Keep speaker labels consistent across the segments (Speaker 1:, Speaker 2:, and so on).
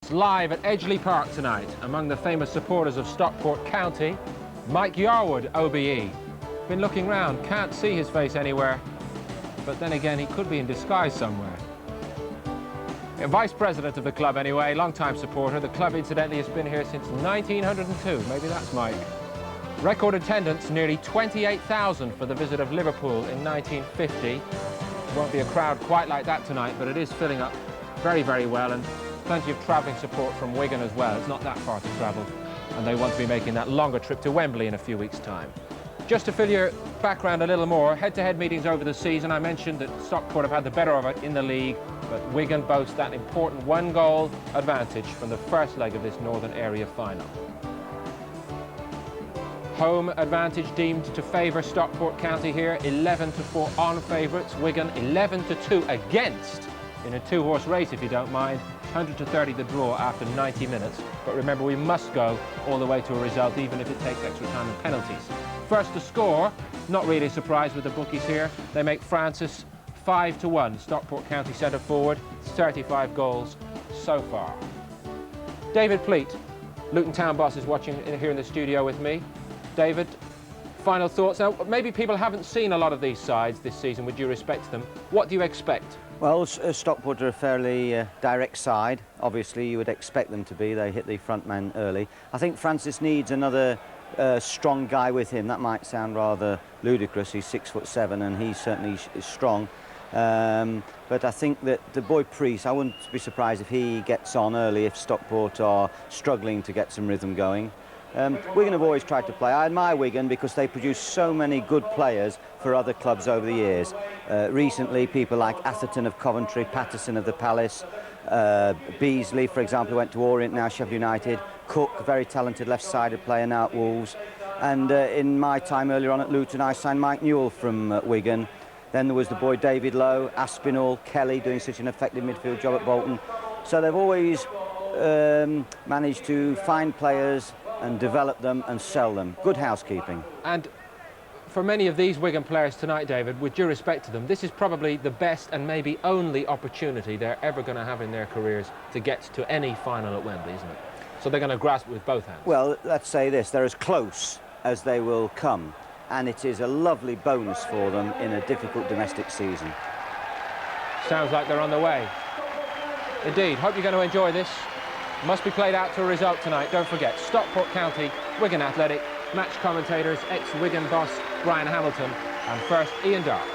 Speaker 1: It's live at Edgeley Park tonight. Among the famous supporters of Stockport County, Mike Yarwood, OBE. Been looking round, can't see his face anywhere. But then again, he could be in disguise somewhere. A vice president of the club anyway, long-time supporter. The club incidentally has been here since 1902. Maybe that's Mike. Record attendance, nearly 28,000 for the visit of Liverpool in 1950. Won't be a crowd quite like that tonight, but it is filling up very, very well, and plenty of travelling support from Wigan as well. It's not that far to travel, and they want to be making that longer trip to Wembley in a few weeks' time. Just to fill your background a little more, head-to-head meetings over the season, I mentioned that Stockport have had the better of it in the league, but Wigan boasts that important one-goal advantage from the first leg of this Northern Area final. Home advantage deemed to favour Stockport County here, 11-4 on favourites. Wigan 11-2 against in a two-horse race, if you don't mind. 100-30 the draw after 90 minutes. But remember, we must go all the way to a result, even if it takes extra time and penalties. First to score, not really a surprise with the bookies here. They make Francis 5-1. Stockport County centre forward, 35 goals so far. David Pleat, Luton Town boss, is watching here in the studio with me. David, final thoughts. Now, maybe people haven't seen a lot of these sides this season, with due respect to them. What do you expect?
Speaker 2: Well, Stockport are a fairly direct side. Obviously, you would expect them to be. They hit the front man early. I think Francis needs another strong guy with him. That might sound rather ludicrous. He's 6'7", and he certainly is strong. But I think that the boy Priest, I wouldn't be surprised if he gets on early if Stockport are struggling to get some rhythm going. Wigan have always tried to play. I admire Wigan because they produce so many good players for other clubs over the years. Recently, people like Atherton of Coventry, Patterson of the Palace, Beasley, for example, went to Orient, now Sheffield United, Cook, very talented left-sided player, now at Wolves. And in my time earlier on at Luton, I signed Mike Newell from Wigan. Then there was the boy David Lowe, Aspinall, Kelly doing such an effective midfield job at Bolton. So they've always managed to find players and develop them and sell them. Good housekeeping.
Speaker 1: And for many of these Wigan players tonight, David, with due respect to them, this is probably the best and maybe only opportunity they're ever going to have in their careers to get to any final at Wembley, isn't it? So they're going to grasp it with both hands.
Speaker 2: Well, let's say this, they're as close as they will come, and it is a lovely bonus for them in a difficult domestic season.
Speaker 1: Sounds like they're on the way. Indeed, hope you're going to enjoy this. Must be played out to a result tonight. Don't forget, Stockport County, Wigan Athletic, match commentators, ex-Wigan boss Brian Hamilton, and first Ian Dark.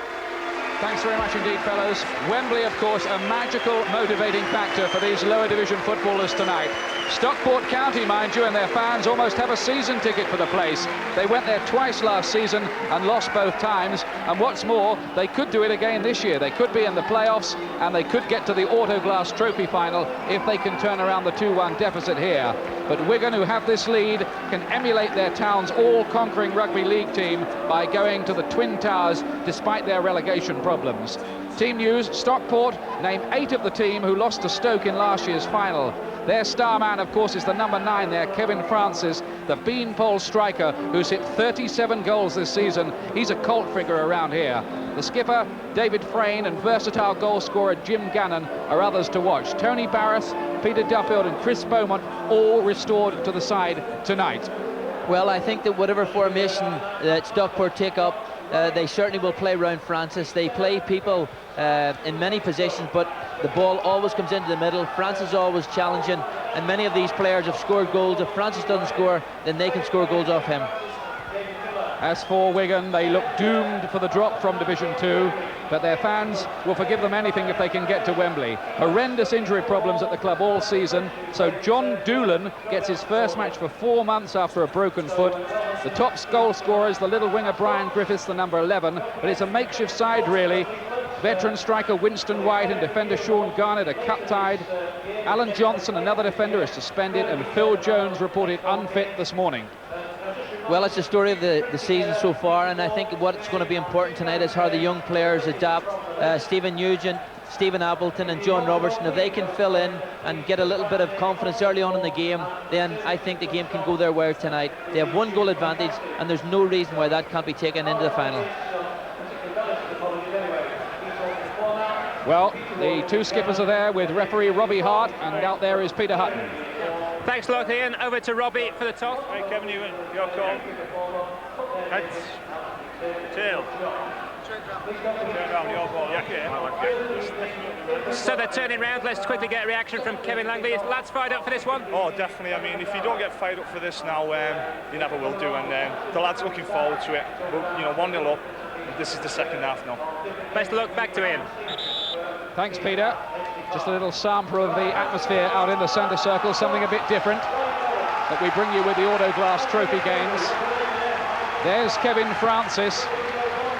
Speaker 3: Thanks very much indeed, fellows. Wembley, of course, a magical motivating factor for these lower division footballers tonight. Stockport County, mind you, and their fans almost have a season ticket for the place. They went there twice last season and lost both times, and what's more, they could do it again this year. They could be in the playoffs, and they could get to the Autoglass Trophy final if they can turn around the 2-1 deficit here. But Wigan, who have this lead, can emulate their town's all-conquering rugby league team by going to the Twin Towers despite their relegation problems. Team news, Stockport name 8 of the team who lost to Stoke in last year's final. Their star man, of course, is the number 9 there, Kevin Francis, the beanpole striker who's hit 37 goals this season. He's a cult figure around here. The skipper, David Frayne, and versatile goal scorer Jim Gannon are others to watch. Tony Barras, Peter Duffield and Chris Beaumont all restored to the side tonight.
Speaker 4: Well, I think that whatever formation that Stockport take up, they certainly will play around Francis. They play people in many positions, but the ball always comes into the middle. Francis is always challenging, and many of these players have scored goals. If Francis doesn't score, then they can score goals off him.
Speaker 3: As for Wigan, they look doomed for the drop from Division 2, but their fans will forgive them anything if they can get to Wembley. Horrendous injury problems at the club all season, so John Doolan gets his first match for 4 months after a broken foot. The top goal scorer is the little winger Brian Griffiths, the number 11, but it's a makeshift side really. Veteran striker Winston White and defender Sean Garnett are cut-tied. Alan Johnson, another defender, is suspended, and Phil Jones reported unfit this morning.
Speaker 4: Well, it's the story of the season so far, and I think what's going to be important tonight is how the young players adapt. Stephen Nugent, Stephen Appleton and John Robertson, if they can fill in and get a little bit of confidence early on in the game, then I think the game can go their way tonight. They have 1 goal advantage, and there's no reason why that can't be taken into the final.
Speaker 3: Well, the two skippers are there with referee Robbie Hart, and out there is Peter Hutton.
Speaker 1: Thanks a lot, Ian. Over to Robbie for the toss.
Speaker 5: Hey, Kevin, your call. Heads. Tail. Turn around, your ball. Yeah.
Speaker 1: So they're turning round. Let's quickly get a reaction from Kevin Langley. Is lads fired up for this one?
Speaker 5: Oh, definitely. I mean, if you don't get fired up for this now, you never will do. And the lads looking forward to it. But, you know, 1-0 up. This is the second half now.
Speaker 1: Best of luck. Back to Ian.
Speaker 3: Thanks, Peter. Just a little sample of the atmosphere out in the centre circle, something a bit different that we bring you with the Autoglass Trophy games. There's Kevin Francis,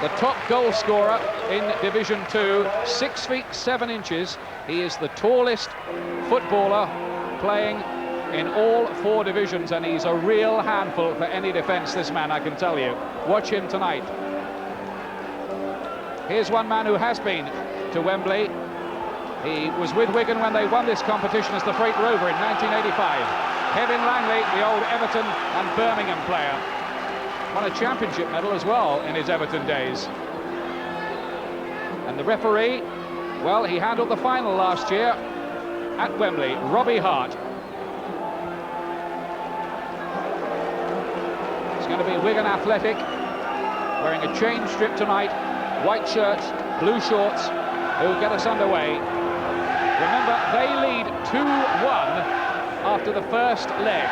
Speaker 3: the top goal scorer in Division 2, 6 feet 7 inches. He is the tallest footballer playing in all 4 divisions, and he's a real handful for any defence, this man, I can tell you. Watch him tonight. Here's one man who has been to Wembley. He was with Wigan when they won this competition as the Freight Rover in 1985. Kevin Langley, the old Everton and Birmingham player. Won a championship medal as well in his Everton days. And the referee, well, he handled the final last year at Wembley, Robbie Hart. It's going to be Wigan Athletic, wearing a chain strip tonight, white shirts, blue shorts, who get us underway. Remember, they lead 2-1 after the first leg.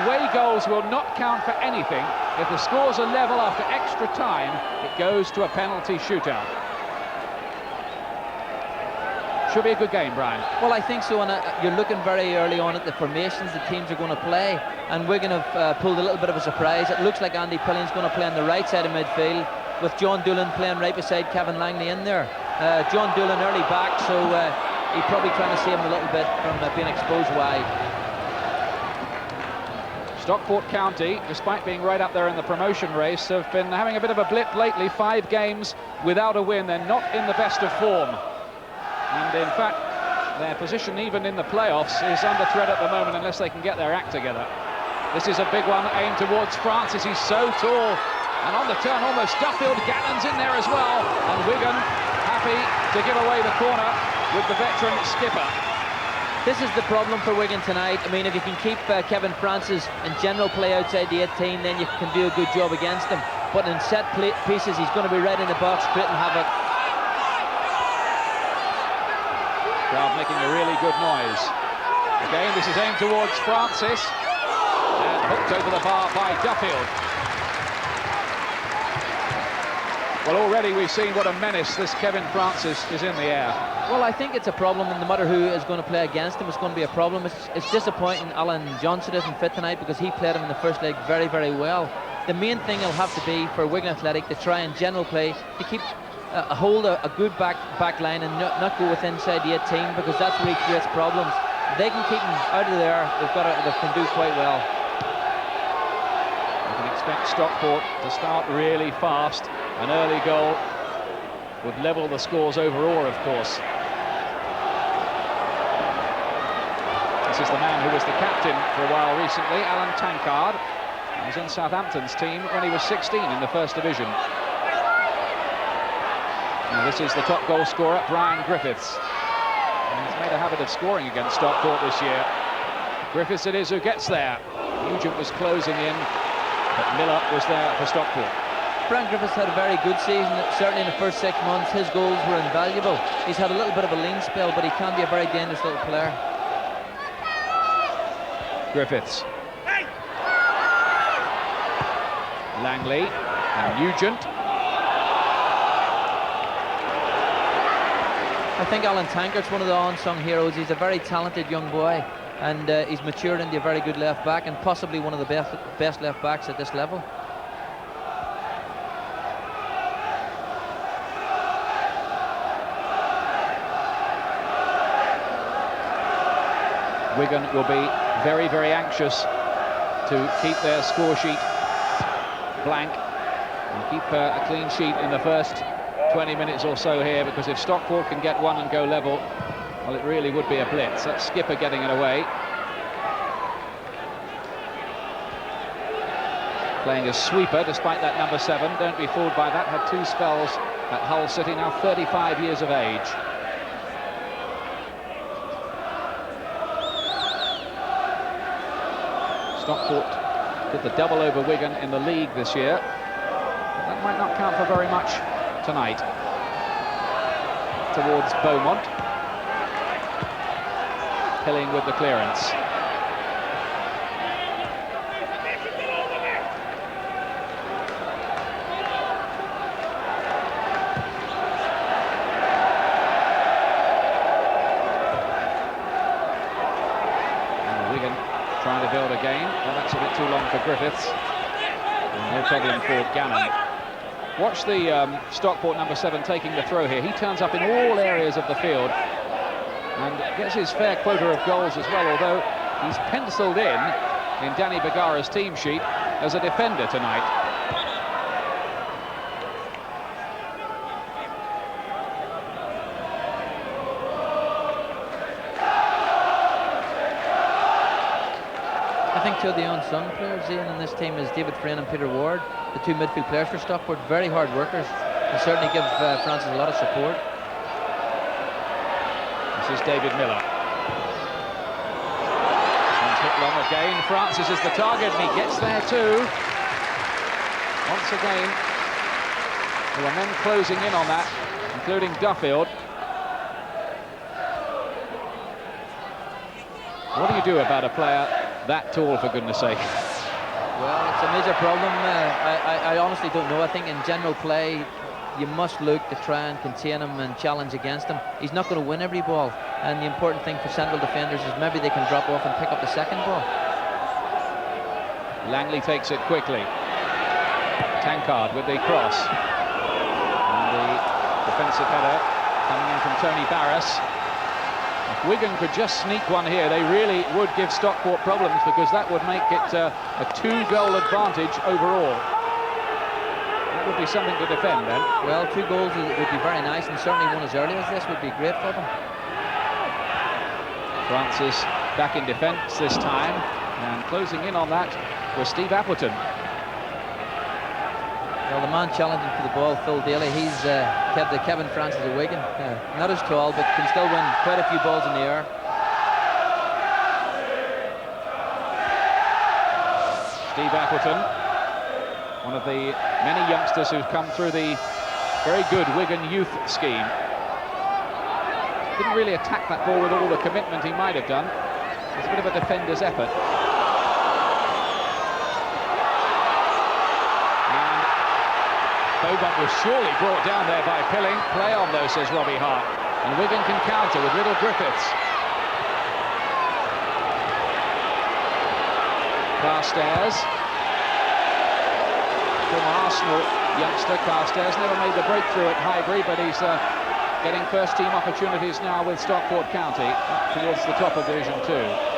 Speaker 3: Away goals will not count for anything. If the scores are level after extra time, it goes to a penalty shootout. Should be a good game, Brian.
Speaker 4: Well, I think so, and you're looking very early on at the formations the teams are going to play, and Wigan have pulled a little bit of a surprise. It looks like Andy Pillion's going to play on the right side of midfield, with John Doolan playing right beside Kevin Langley in there. John Doolan early back, so he's probably trying to save him a little bit from being exposed wide.
Speaker 3: Stockport County, despite being right up there in the promotion race, have been having a bit of a blip lately. 5 games without a win. They're not in the best of form. And in fact, their position even in the playoffs is under threat at the moment unless they can get their act together. This is a big one aimed towards Francis. He's so tall. And on the turn, almost Duffield. Gannon's in there as well. And Wigan happy to give away the corner with the veteran skipper.
Speaker 4: This is the problem for Wigan tonight. I mean, if you can keep Kevin Francis in general play outside the 18, then you can do a good job against him. But in set pieces, he's going to be right in the box, creating havoc.
Speaker 3: Crowd making a really good noise. Again, this is aimed towards Francis. And hooked over the bar by Duffield. Well, already we've seen what a menace this Kevin Francis is in the air.
Speaker 4: Well, I think it's a problem, and no matter who is going to play against him, it's going to be a problem. It's disappointing Alan Johnson isn't fit tonight, because he played him in the first leg very, very well. The main thing will have to be for Wigan Athletic to try and general play, to keep hold a good back line and not go with inside the 18, because that's where he creates problems. If they can keep him out of there, they can do quite well.
Speaker 3: You can expect Stockport to start really fast. An early goal would level the scores overall, of course. This is the man who was the captain for a while recently, Alan Tankard. He was in Southampton's team when he was 16 in the First Division. Now this is the top goal scorer, Brian Griffiths. And he's made a habit of scoring against Stockport this year. Griffiths it is who gets there. Nugent was closing in, but Miller was there for Stockport.
Speaker 4: Brian Griffiths had a very good season, certainly in the first 6 months. His goals were invaluable. He's had a little bit of a lean spell, but he can be a very dangerous little player.
Speaker 3: Griffiths. Langley and Nugent.
Speaker 4: I think Alan Tankard's one of the unsung heroes. He's a very talented young boy, and he's matured into a very good left back, and possibly one of the best left backs at this level.
Speaker 3: Wigan will be very, very anxious to keep their score sheet blank and keep a clean sheet in the first 20 minutes or so here, because if Stockport can get one and go level, well, it really would be a blitz. That's Skipper getting it away. Playing as sweeper, despite that number 7. Don't be fooled by that. Had 2 spells at Hull City, now 35 years of age. Stockport did the double over Wigan in the league this year. But that might not count for very much tonight. Towards Beaumont. Pilling with the clearance. Trying to build again. Well, that's a bit too long for Griffiths. And no problem for Gannon. Watch the Stockport number 7 taking the throw here. He turns up in all areas of the field and gets his fair quota of goals as well, although he's penciled in Danny Bergara's team sheet as a defender tonight.
Speaker 4: I think two of the unsung players, Ian, in this team is David Frayne and Peter Ward, the two midfield players for Stockport. Very hard workers and certainly give Francis a lot of support.
Speaker 3: This is David Miller. And hit long again. Francis is the target and he gets there too. Once again, there are men closing in on that, including Duffield. What do you do about a player that tall, for goodness sake?
Speaker 4: Well, it's a major problem. I honestly don't know. I think in general play, you must look to try and contain him and challenge against him. He's not going to win every ball, and the important thing for central defenders is maybe they can drop off and pick up the second ball.
Speaker 3: Langley takes it quickly. Tankard with the cross. And the defensive header coming in from Tony Barras. If Wigan could just sneak one here, they really would give Stockport problems, because that would make it a 2-goal advantage overall. That would be something to defend then.
Speaker 4: Well, 2 goals would be very nice, and certainly one as early as this would be great for them.
Speaker 3: Francis back in defence this time, and closing in on that was Steve Appleton.
Speaker 4: Well, the man challenging for the ball, Phil Daly, he's kept the Kevin Francis of Wigan. Not as tall, but can still win quite a few balls in the air.
Speaker 3: Steve Appleton, one of the many youngsters who've come through the very good Wigan youth scheme. Didn't really attack that ball with all the commitment he might have done. It's a bit of a defender's effort. Beaumont was surely brought down there by Pilling. Play on though, says Robbie Hart. And Wigan can counter with Little Griffiths. Carstairs. From Arsenal youngster, Carstairs never made the breakthrough at Highbury, but he's getting first team opportunities now with Stockport County up towards the top of Division 2.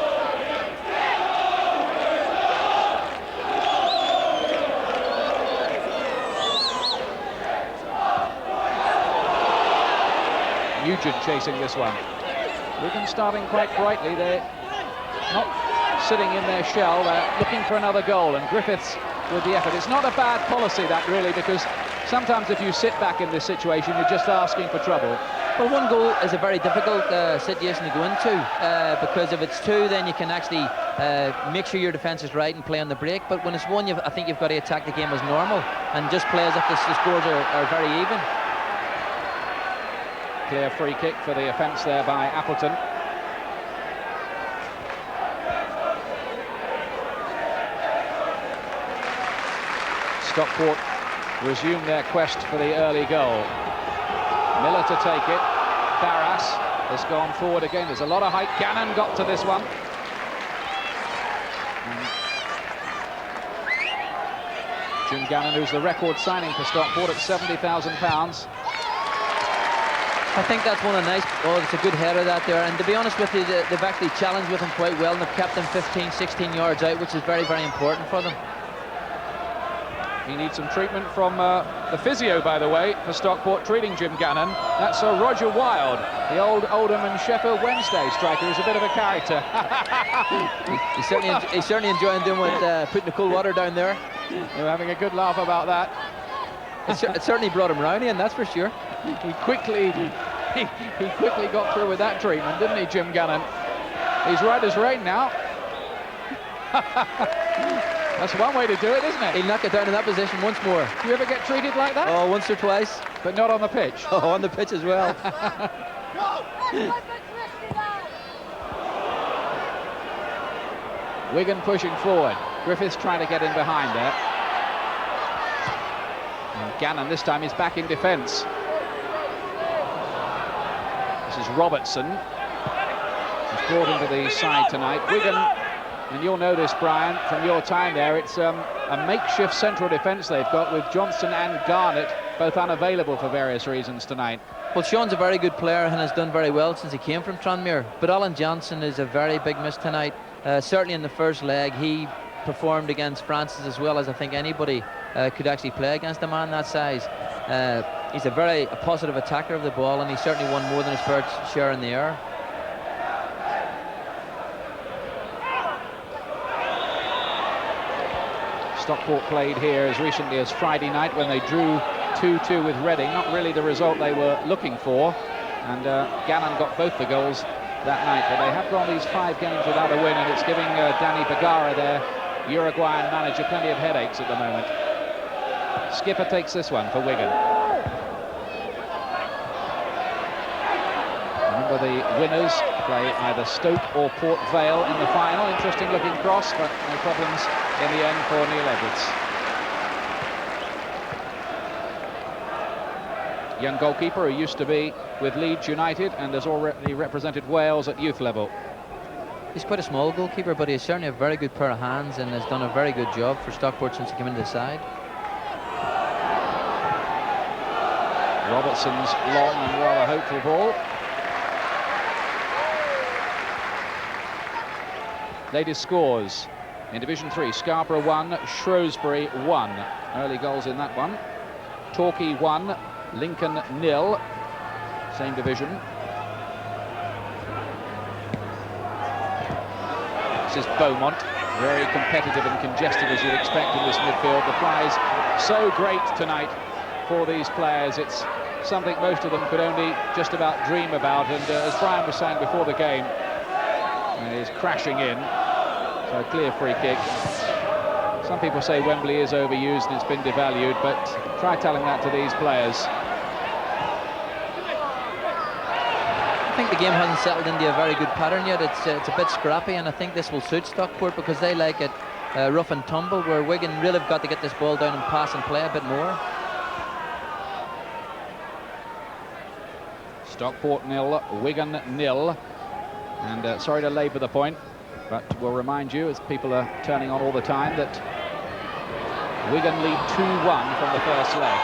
Speaker 3: Nugent chasing this one. Wigan starting quite brightly. They're not sitting in their shell. They're looking for another goal, and Griffiths with the effort. It's not a bad policy, that, really, because sometimes if you sit back in this situation, you're just asking for trouble.
Speaker 4: Well, 1 goal is a very difficult situation to go into, because if it's 2, then you can actually make sure your defence is right and play on the break. But when it's 1, I think you've got to attack the game as normal and just play as if the scores are very even.
Speaker 3: Clear free kick for the offence there by Appleton. Stockport resume their quest for the early goal. Miller to take it. Barras has gone forward again. There's a lot of height. Gannon got to this one. Jim Gannon, who's the record signing for Stockport at £70,000.
Speaker 4: I think that's one of the nice... Oh, it's a good header that there. And to be honest with you, they've actually challenged with him quite well, and they've kept him 15, 16 yards out, which is very, very important for them.
Speaker 3: He needs some treatment from the physio, by the way, for Stockport, treating Jim Gannon. That's Roger Wilde, the old Oldham and Sheffield Wednesday striker, who's a bit of a character.
Speaker 4: He's certainly enjoying doing what, putting the cool water down there.
Speaker 3: They're having a good laugh about that.
Speaker 4: It certainly brought him round, Ian, that's for sure.
Speaker 3: He quickly got through with that treatment, didn't he, Jim Gannon? He's right as rain now. That's one way to do it, isn't it?
Speaker 4: He'll knock it down in that position once more.
Speaker 3: Do you ever get treated like that?
Speaker 4: Oh, once or twice.
Speaker 3: But not on the pitch.
Speaker 4: Oh, on the pitch as well.
Speaker 3: Wigan pushing forward. Griffiths trying to get in behind there. And Gannon this time is back in defence. This is Robertson. He's brought into the side tonight. Wigan, and you'll know this, Brian, from your time there, it's a makeshift central defence they've got with Johnson and Garnett both unavailable for various reasons tonight.
Speaker 4: Well, Sean's a very good player and has done very well since he came from Tranmere. But Alan Johnson is a very big miss tonight. Certainly in the first leg, he performed against Francis as well as I think anybody could actually play against a man that size. He's a positive attacker of the ball, and he certainly won more than his fair share in the air.
Speaker 3: Stockport played here as recently as Friday night when they drew 2-2 with Reading. Not really the result they were looking for, and Gannon got both the goals that night, but they have gone these 5 games without a win, and it's giving Danny Bergara, their Uruguayan manager, plenty of headaches at the moment. Skipper takes this one for Wigan. Remember, the winners play either Stoke or Port Vale in the final. Interesting looking cross, but no problems in the end for Neil Edwards. Young goalkeeper who used to be with Leeds United and has already represented Wales at youth level.
Speaker 4: He's quite a small goalkeeper, but he's certainly a very good pair of hands and has done a very good job for Stockport since he came into the side.
Speaker 3: Robertson's long and rather hopeful ball. Latest scores in Division 3, Scarborough 1, Shrewsbury 1. Early goals in that one. Torquay 1, Lincoln 0. Same division. This is Beaumont, very competitive and congested as you'd expect in this midfield. The prize so great tonight for these players. It's something most of them could only just about dream about, and as Brian was saying before the game, it is crashing in. So clear free kick. Some people say Wembley is overused and it's been devalued, but try telling that to these players.
Speaker 4: I think the game hasn't settled into a very good pattern yet. It's a bit scrappy, and I think this will suit Stockport because they like it rough and tumble, where Wigan really have got to get this ball down and pass and play a bit more.
Speaker 3: Stockport 0, Wigan 0. And sorry to labour the point, but we'll remind you, as people are turning on all the time, that Wigan lead 2-1 from the first leg.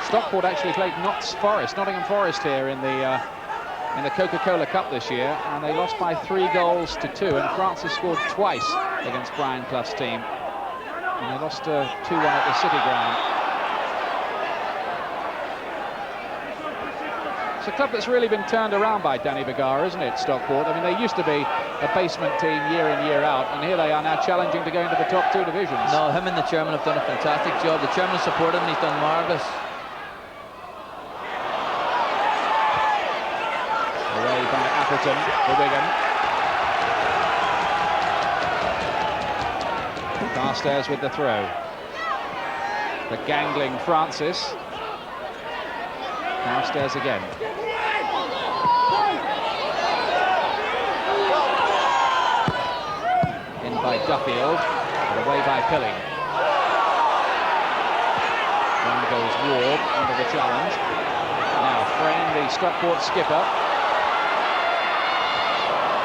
Speaker 3: Stockport actually played Nottingham Forest here in the Coca-Cola Cup this year, and they lost by 3 goals to 2, and Francis scored twice against Brian Clough's team, and they lost 2-1 at the City Ground. It's a club that's really been turned around by Danny Bergara, isn't it, Stockport? I mean, they used to be a basement team year in, year out, and here they are now challenging to go into the top 2 divisions.
Speaker 4: No, him and the chairman have done a fantastic job. The chairman supported him, and he's done marvellous.
Speaker 3: Away by Appleton for Wigan. Carstairs with the throw. The gangling Francis. Carstairs again. In by Duffield, but away by Pilling. Down goes Ward under the challenge. Now Frame, the Stockport skipper.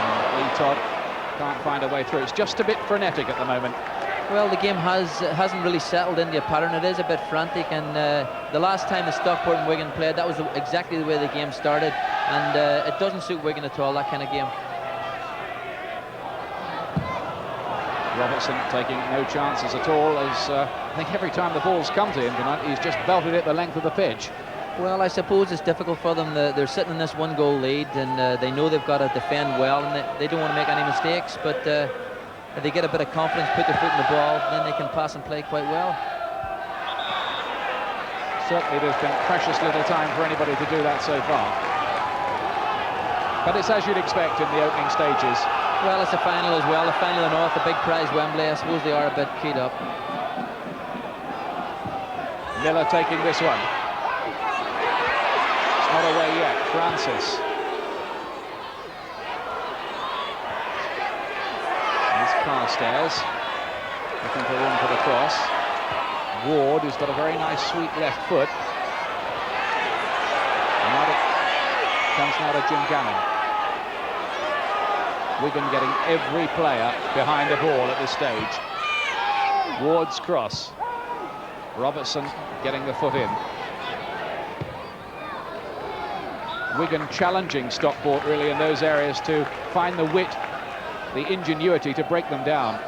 Speaker 3: And Lee Todd can't find a way through. It's just a bit frenetic at the moment.
Speaker 4: Well, the game hasn't really settled into a pattern. It is a bit frantic, and the last time the Stockport and Wigan played, that was exactly the way the game started, and it doesn't suit Wigan at all, that kind of game.
Speaker 3: Robertson taking no chances at all, as I think every time the ball's come to him tonight, he's just belted it the length of the pitch.
Speaker 4: Well, I suppose it's difficult for them. They're sitting in this 1-goal lead, and they know they've got to defend well, and they don't want to make any mistakes, but if they get a bit of confidence, put their foot in the ball, then they can pass and play quite well.
Speaker 3: Certainly there's been precious little time for anybody to do that so far. But it's as you'd expect in the opening stages.
Speaker 4: Well, it's a final as well, a final and North, a big prize Wembley. I suppose they are a bit keyed up.
Speaker 3: Miller taking this one. It's not away yet. Francis. Here's Carstairs looking for room for the cross. Ward, who's got a very nice sweet left foot. And out it comes now to Jim Gannon. Wigan getting every player behind the ball at this stage. Ward's cross. Robertson getting the foot in. Wigan challenging Stockport really in those areas to find the wit, the ingenuity to break them down.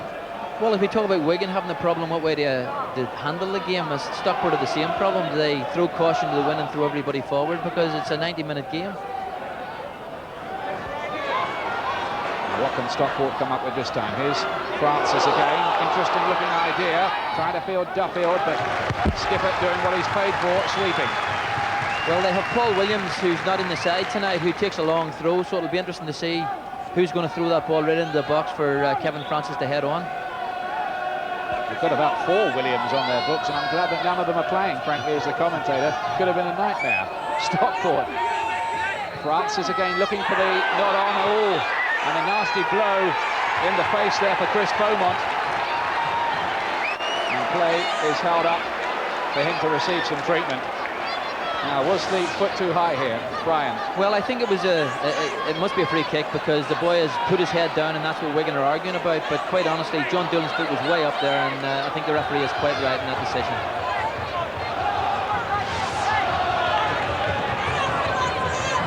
Speaker 4: Well, if we talk about Wigan having the problem, what way to handle the game, as Stockport have the same problem. Do they throw caution to the wind and throw everybody forward because it's a 90-minute game?
Speaker 3: What can Stockport come up with this time? Here's Francis again. Interesting looking idea. Trying to field Duffield, but Skipper doing what he's paid for, sweeping.
Speaker 4: Well, they have Paul Williams, who's not in the side tonight, who takes a long throw, so it'll be interesting to see who's going to throw that ball right into the box for Kevin Francis to head on.
Speaker 3: They've got about 4 Williams on their books, and I'm glad that none of them are playing, frankly, as the commentator. Could have been a nightmare. Stockport. Francis again looking for the not on. Oh, and a nasty blow in the face there for Chris Beaumont. And play is held up for him to receive some treatment. Now, was the foot too high here, Brian?
Speaker 4: Well, I think it was it must be a free kick because the boy has put his head down, and that's what Wigan are arguing about. But quite honestly, John Doolan's foot was way up there, and I think the referee is quite right in that decision.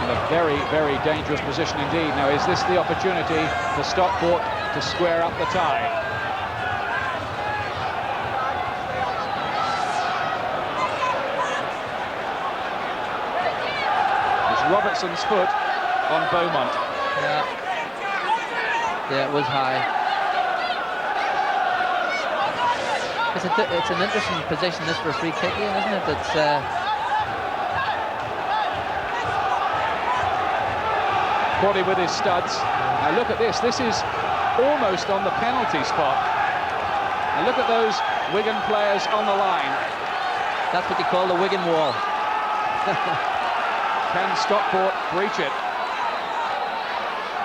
Speaker 3: In a very, very dangerous position indeed. Now, is this the opportunity for Stockport to square up the tie? Robertson's foot on Beaumont.
Speaker 4: Yeah, it was high. It's an interesting position this for a free kick, isn't it? It's
Speaker 3: Quaddy with his studs. Now look at this. This is almost on the penalty spot. And look at those Wigan players on the line.
Speaker 4: That's what you call the Wigan wall.
Speaker 3: Can Stockport breach it?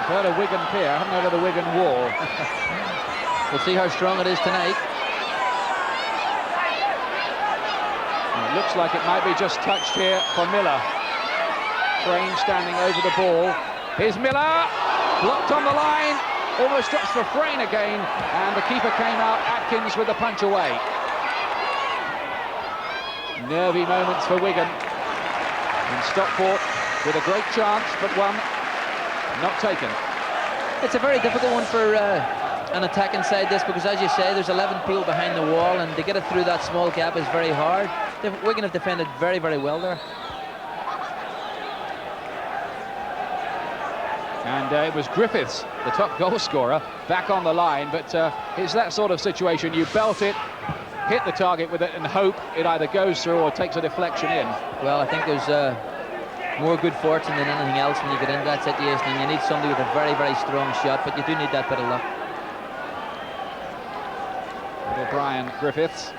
Speaker 3: I've heard a Wigan pier, I haven't heard of the Wigan wall.
Speaker 4: We'll see how strong it is tonight.
Speaker 3: And it looks like it might be just touched here for Miller. Crane standing over the ball. Here's Miller, blocked on the line, almost drops for Frayne again, and the keeper came out, Atkins with the punch away. Nervy moments for Wigan. And Stockport with a great chance, but one not taken.
Speaker 4: It's a very difficult one for an attacking side, this, because as you say, there's 11 people behind the wall, and to get it through that small gap is very hard. Wigan have defended very, very well there.
Speaker 3: And it was Griffiths, the top goal scorer, back on the line, but it's that sort of situation. You belt it, hit the target with it and hope it either goes through or takes a deflection in.
Speaker 4: Well, I think there's more good fortune than anything else when you get into that situation, and you need somebody with a very, very strong shot, but you do need that bit of luck.
Speaker 3: Little Brian Griffiths,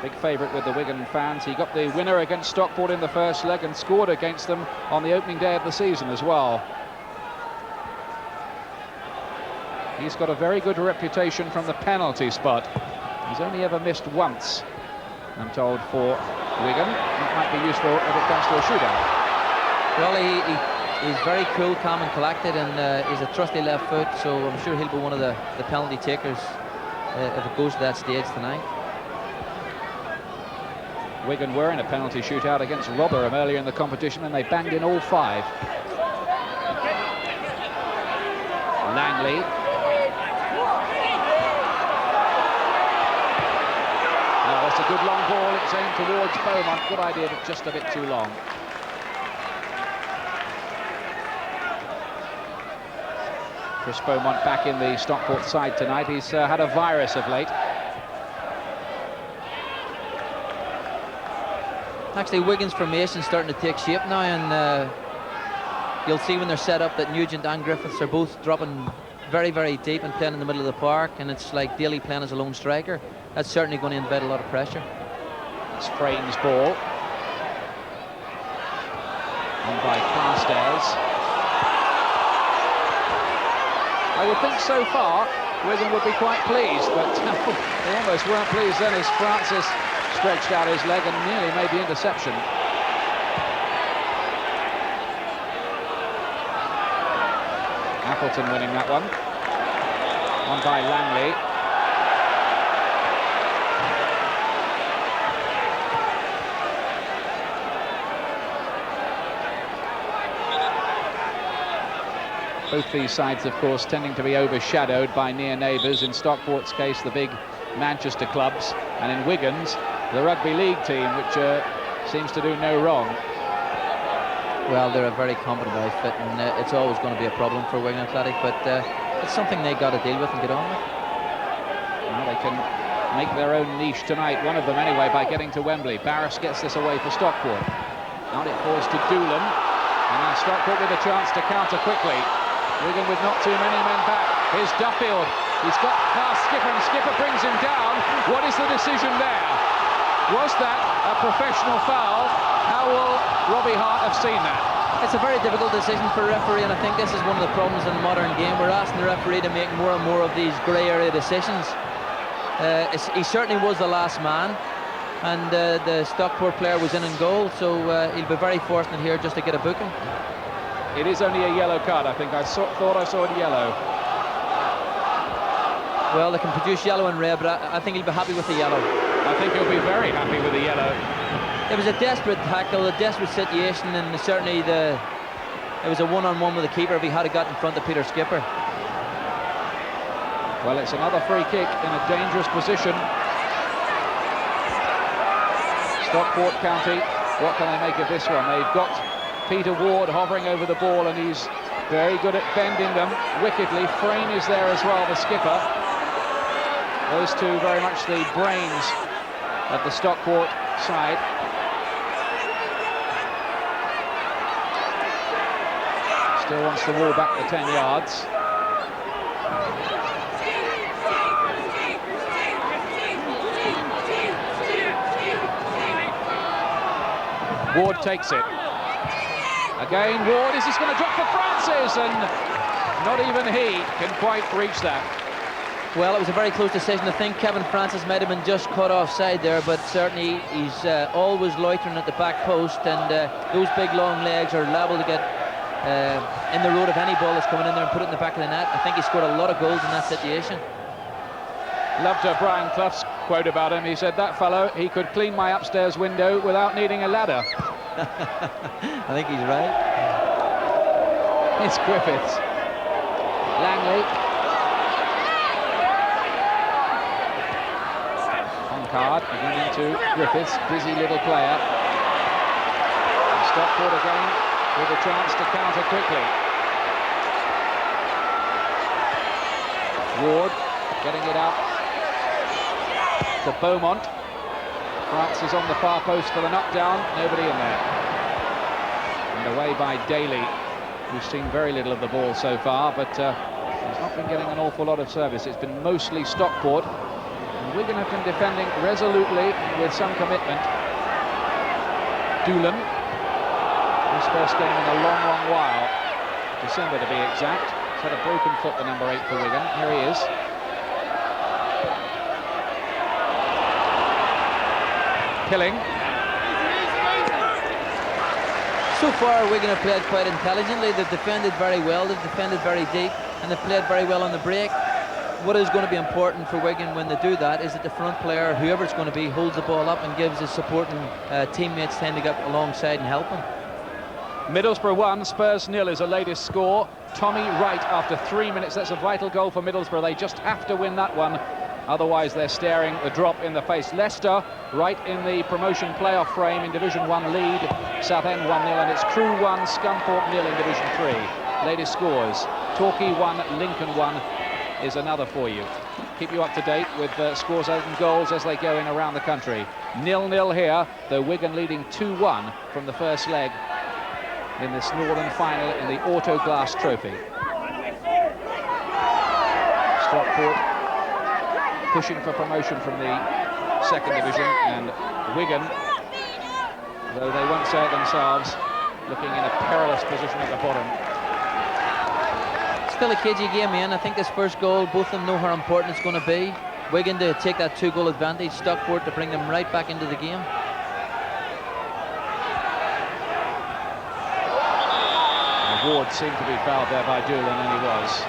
Speaker 3: big favourite with the Wigan fans. He got the winner against Stockport in the first leg and scored against them on the opening day of the season as well. He's got a very good reputation from the penalty spot. He's only ever missed once, I'm told, for Wigan. That might be useful if it comes to a shootout.
Speaker 4: Well, he's very cool, calm and collected, and he's a trusty left foot, so I'm sure he'll be one of the penalty takers if it goes to that stage tonight.
Speaker 3: Wigan were in a penalty shootout against Rotherham earlier in the competition, and they banged in all 5. Langley. That's a good long ball, it's aimed towards Beaumont. Good idea, but just a bit too long. Chris Beaumont back in the Stockport side tonight. He's had a virus of late. Actually,
Speaker 4: Wigan's formation starting to take shape now, and You'll see when they're set up that Nugent and Griffiths are both dropping very, very deep and playing in the middle of the park, and it's like Daly playing as a lone striker. That's certainly going to embed a lot of pressure.
Speaker 3: It's Frane's ball. And by Carstairs. I would think so far Wigan would be quite pleased, but they almost weren't pleased then as Francis stretched out his leg and nearly made the interception. Appleton winning that one. On by Langley. Both these sides, of course, tending to be overshadowed by near neighbours. In Stockport's case, the big Manchester clubs, and in Wigan's, the rugby league team, which seems to do no wrong.
Speaker 4: Well, they're a very competent outfit, and it's always going to be a problem for Wigan Athletic, but it's something they've got to deal with and get on with.
Speaker 3: Well, they can make their own niche tonight, one of them anyway, by getting to Wembley. Barras gets this away for Stockport. Out it falls to Doolan, and now Stockport with a chance to counter quickly. Wigan with not too many men back. Here's Duffield. He's got past Skipper, and Skipper brings him down. What is the decision there? Was that a professional foul? How will Robbie Hart have seen that?
Speaker 4: It's a very difficult decision for a referee, and I think this is one of the problems in the modern game. We're asking the referee to make more and more of these grey area decisions. He certainly was the last man, and the Stockport player was in goal, so he'll be very fortunate here just to get a booking.
Speaker 3: It is only a yellow card, I think. Thought I saw it yellow.
Speaker 4: Well, they can produce yellow and red, but I think he'll be happy with the yellow.
Speaker 3: I think he'll be very happy with the yellow.
Speaker 4: It was a desperate tackle, a desperate situation, and certainly it was a one-on-one with the keeper if he had got in front of Peter Skipper.
Speaker 3: Well, it's another free kick in a dangerous position. Stockport County, what can they make of this one? They've got Peter Ward hovering over the ball, and he's very good at bending them wickedly. Frame is there as well, the skipper. Those two very much the brains of the Stockport side. Still wants the ball back to 10 yards. Ward takes it. Again, Ward, is this going to drop for Francis? And not even he can quite reach that.
Speaker 4: Well, it was a very close decision. I think Kevin Francis might have been just cut offside there, but certainly he's always loitering at the back post, and those big long legs are liable to get in the road of any ball that's coming in there and put it in the back of the net. I think he scored a lot of goals in that situation.
Speaker 3: Loved Brian Clough's quote about him. He said, that fellow, he could clean my upstairs window without needing a ladder.
Speaker 4: I think he's right.
Speaker 3: It's Griffiths. Langley. On card, again into Griffiths, busy little player. And Stockport again with a chance to counter quickly. Ward getting it out to Beaumont. Francis on the far post for the knockdown, nobody in there. And away by Daly, who's seen very little of the ball so far, but he's not been getting an awful lot of service. It's been mostly Stockport. And Wigan have been defending resolutely with some commitment. Doolan, his first game in a long, long while. December to be exact. He's had a broken foot, the number 8 for Wigan. Here he is. Killing.
Speaker 4: So far, Wigan have played quite intelligently. They've defended very well, they've defended very deep, and they've played very well on the break. What is going to be important for Wigan when they do that is that the front player, whoever it's going to be, holds the ball up and gives his supporting teammates time to get alongside and help him.
Speaker 3: Middlesbrough 1, Spurs 0 is the latest score. Tommy Wright after 3 minutes. That's a vital goal for Middlesbrough. They just have to win that one. Otherwise, they're staring the drop in the face. Leicester, right in the promotion playoff frame in Division 1 lead. Southend 1-0, and it's Crewe 1, Scunthorpe 0 in Division 3. Latest scores. Torquay 1, Lincoln 1 is another for you. Keep you up to date with scores and goals as they go in around the country. 0-0 here, though Wigan leading 2-1 from the first leg in this Northern final in the Autoglass Trophy. Stockport pushing for promotion from the second division, and Wigan, though they won't say it themselves, looking in a perilous position at the bottom.
Speaker 4: Still a cagey game, Ian. I think this first goal, both of them know how important it's going to be. Wigan to take that 2-goal advantage, Stockport to bring them right back into the game.
Speaker 3: Ward seemed to be fouled there by Doolan, and he was.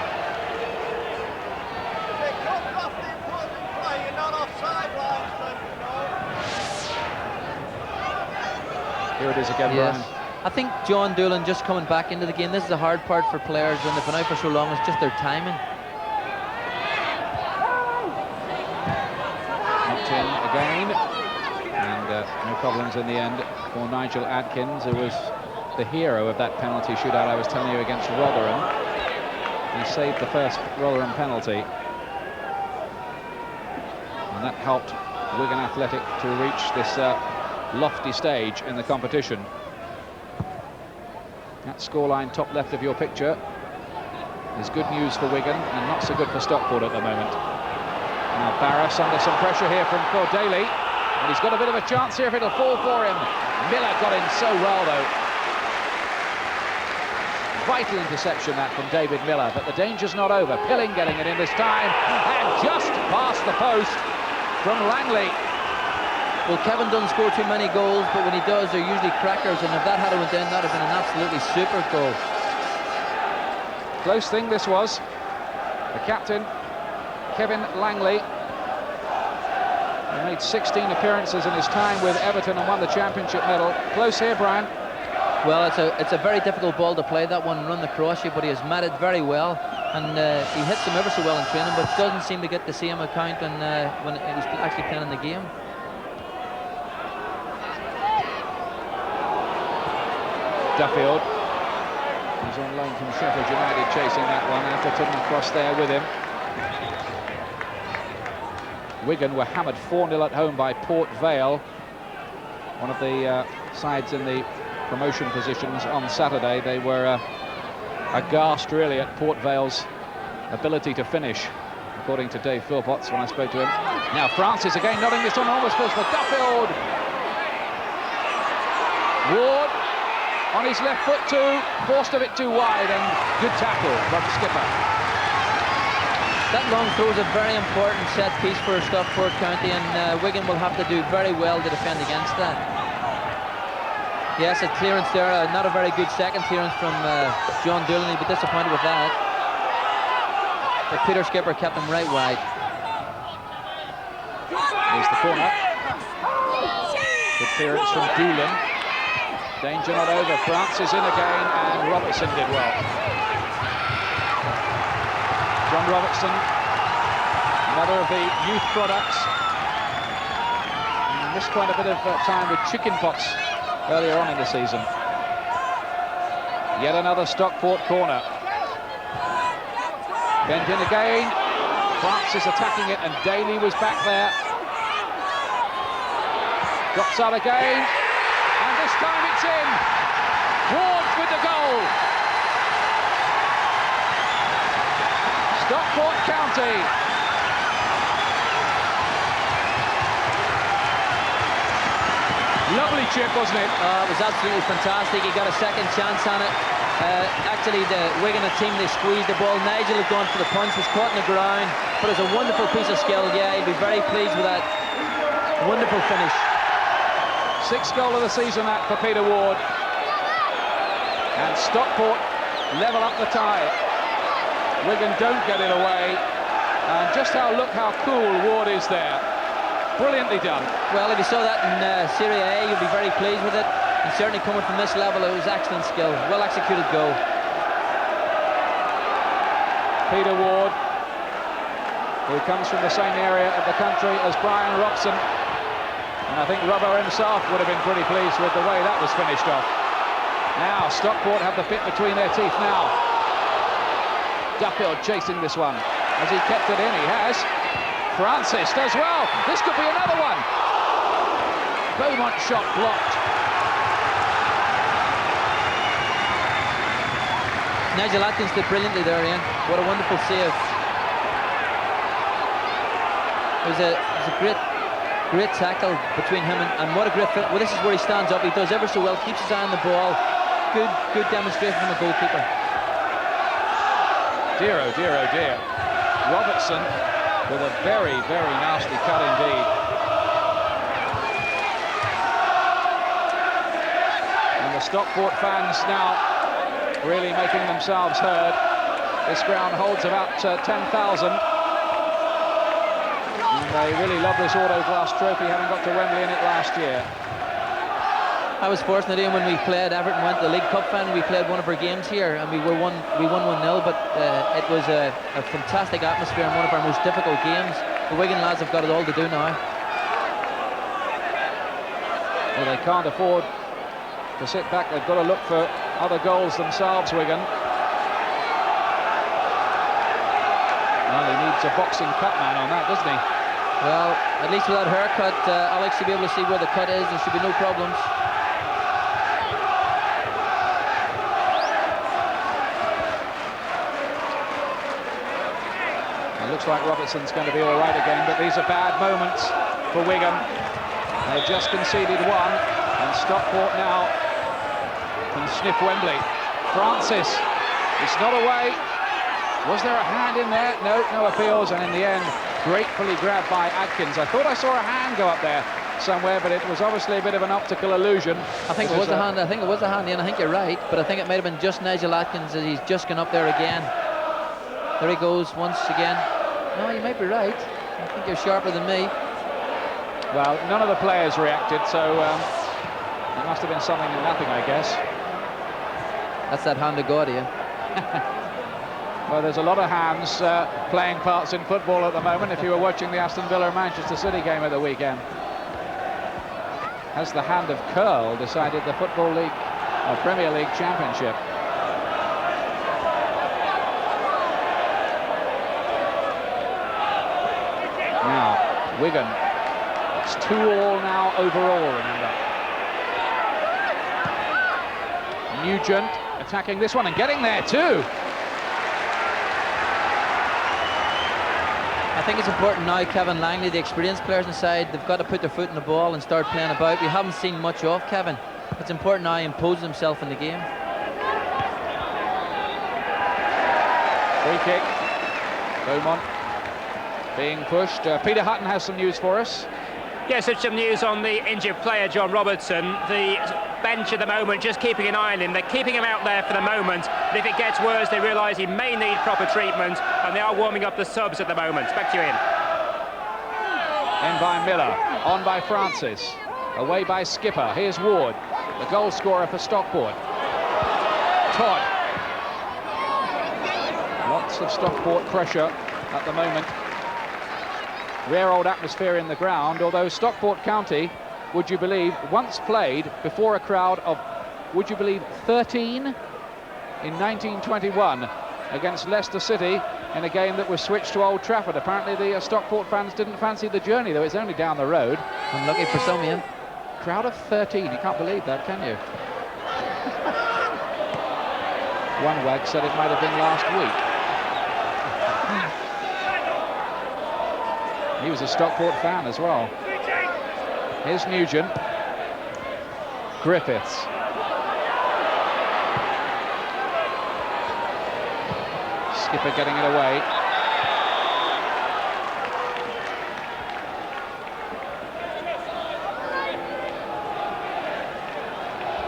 Speaker 3: Here it is again,
Speaker 4: yes.
Speaker 3: Brian.
Speaker 4: I think John Doolan just coming back into the game. This is the hard part for players when they've been out for so long. It's just their timing.
Speaker 3: Knocked in again, and no problems in the end for Nigel Adkins, who was the hero of that penalty shootout I was telling you against Rotherham. He saved the first Rotherham penalty, and that helped Wigan Athletic to reach this lofty stage in the competition. That scoreline top left of your picture is good news for Wigan and not so good for Stockport at the moment. Now Barras under some pressure here from Daly, and he's got a bit of a chance here if it'll fall for him. Miller got in so well though. Vital interception that from David Miller, but the danger's not over. Pilling getting it in this time, and just past the post from Langley.
Speaker 4: Well, Kevin doesn't score too many goals, but when he does, they're usually crackers, and if that had went in, that would have been an absolutely super goal.
Speaker 3: Close thing this was. The captain, Kevin Langley, he made 16 appearances in his time with Everton and won the championship medal. Close here, Brian.
Speaker 4: Well, it's a very difficult ball to play, that one, run across you, but he has met it very well, and he hits them ever so well in training, but doesn't seem to get the same account when he was actually playing in the game.
Speaker 3: Duffield, who's on loan from Sheffield United, chasing that one. Atherton across there with him. Wigan were hammered 4-0 at home by Port Vale, one of the sides in the promotion positions on Saturday. They were aghast really at Port Vale's ability to finish, according to Dave Philpotts when I spoke to him. Now Francis again nodding this on, almost falls for Duffield. Ward on his left foot too, forced a bit too wide, and good tackle from the skipper.
Speaker 4: That long throw is a very important set piece for Stockport County, and Wigan will have to do very well to defend against that. Yes, a clearance there, not a very good second clearance from John Doolan. He'll be disappointed with that. But Peter Skipper kept him right wide.
Speaker 3: Here's the corner. Good clearance from Doolan. Danger not over. Francis in again, and Robertson did well. John Robertson, another of the youth products. And missed quite a bit of time with chickenpox earlier on in the season. Yet another Stockport corner. Bent in again. Francis attacking it, and Daly was back there. Drops out again. And this time it's in. Ward with the goal. Stockport County. Lovely chip, wasn't it?
Speaker 4: It was absolutely fantastic. He got a second chance on it. Actually, the Wigan team, they squeezed the ball. Nigel had gone for the punch, was caught in the ground, but it's a wonderful piece of skill. Yeah, he'd be very pleased with that. Wonderful finish.
Speaker 3: Sixth goal of the season that for Peter Ward. And Stockport level up the tie. Wigan don't get it away. And just look how cool Ward is there. Brilliantly done.
Speaker 4: Well, if you saw that in Serie A, you'd be very pleased with it. And certainly coming from this level, it was excellent skill. Well executed goal.
Speaker 3: Peter Ward, who comes from the same area of the country as Brian Robson. And I think Robbo himself would have been pretty pleased with the way that was finished off. Now, Stockport have the bit between their teeth now. Duffield chasing this one. Has he kept it in? He has. Francis does well. This could be another one. Beaumont shot blocked.
Speaker 4: Nigel Atkins did brilliantly there, Ian. What a wonderful save. It was a great tackle between him and what a great fit. Well, this is where he stands up. He does ever so well, keeps his eye on the ball. Good demonstration from a goalkeeper.
Speaker 3: Dear, oh dear, oh dear. Robertson with a very, very nasty cut indeed. And the Stockport fans now really making themselves heard. This ground holds about 10,000. And they really love this Autoglass trophy, having got to Wembley in it last year.
Speaker 4: I was fortunate, Ian, when we played Everton, went to the League Cup final. We played one of our games here, and we won 1-0. But it was a fantastic atmosphere and one of our most difficult games. The Wigan lads have got it all to do now.
Speaker 3: Well, they can't afford to sit back. They've got to look for other goals themselves, Wigan. Well, he needs a boxing cut man on that, doesn't he?
Speaker 4: Well, at least with that haircut, Alex should be able to see where the cut is. There should be no problems.
Speaker 3: It looks like Robertson's going to be all right again, but these are bad moments for Wigan. They've just conceded one, and Stockport now can sniff Wembley. Francis, it's not away. Was there a hand in there? No appeals, and in the end, gratefully grabbed by Atkins. I thought I saw a hand go up there somewhere, but it was obviously a bit of an optical illusion.
Speaker 4: I think it was a hand. I think it was a hand, and I think you're right. But I think it might have been just Nigel Atkins as he's just gone up there again. There he goes once again. No, you might be right. I think you're sharper than me.
Speaker 3: Well, none of the players reacted, so it must have been something in nothing, I guess.
Speaker 4: That's that hand of God, Ian.
Speaker 3: Well, there's a lot of hands playing parts in football at the moment, if you were watching the Aston Villa-Manchester City game at the weekend. Has the hand of curl decided the Football League, Premier League Championship? Now, Wigan, it's 2-2 now overall, remember. Nugent attacking this one and getting there too.
Speaker 4: I think it's important now, Kevin Langley, the experienced players inside, they've got to put their foot in the ball and start playing about. We haven't seen much of Kevin. It's important now he imposes himself in the game.
Speaker 3: Free kick. Beaumont being pushed. Peter Hutton has some news for us.
Speaker 6: Yes, there's some news on the injured player, John Robertson. The bench at the moment just keeping an eye on him. They're keeping him out there for the moment. And if it gets worse, they realise he may need proper treatment, and they are warming up the subs at the moment. Back to you, Ian.
Speaker 3: In by Miller, on by Francis, away by Skipper. Here's Ward, the goal scorer for Stockport. Todd. Lots of Stockport pressure at the moment. Rare old atmosphere in the ground, although Stockport County, would you believe, once played before a crowd of, would you believe, 13 in 1921 against Leicester City in a game that was switched to Old Trafford. Apparently the Stockport fans didn't fancy the journey, though it's only down the road.
Speaker 4: Unlucky for some, Ian.
Speaker 3: Crowd of 13, you can't believe that, can you? One wag said it might have been last week. He was a Stockport fan as well. Here's Nugent. Griffiths. Skipper getting it away.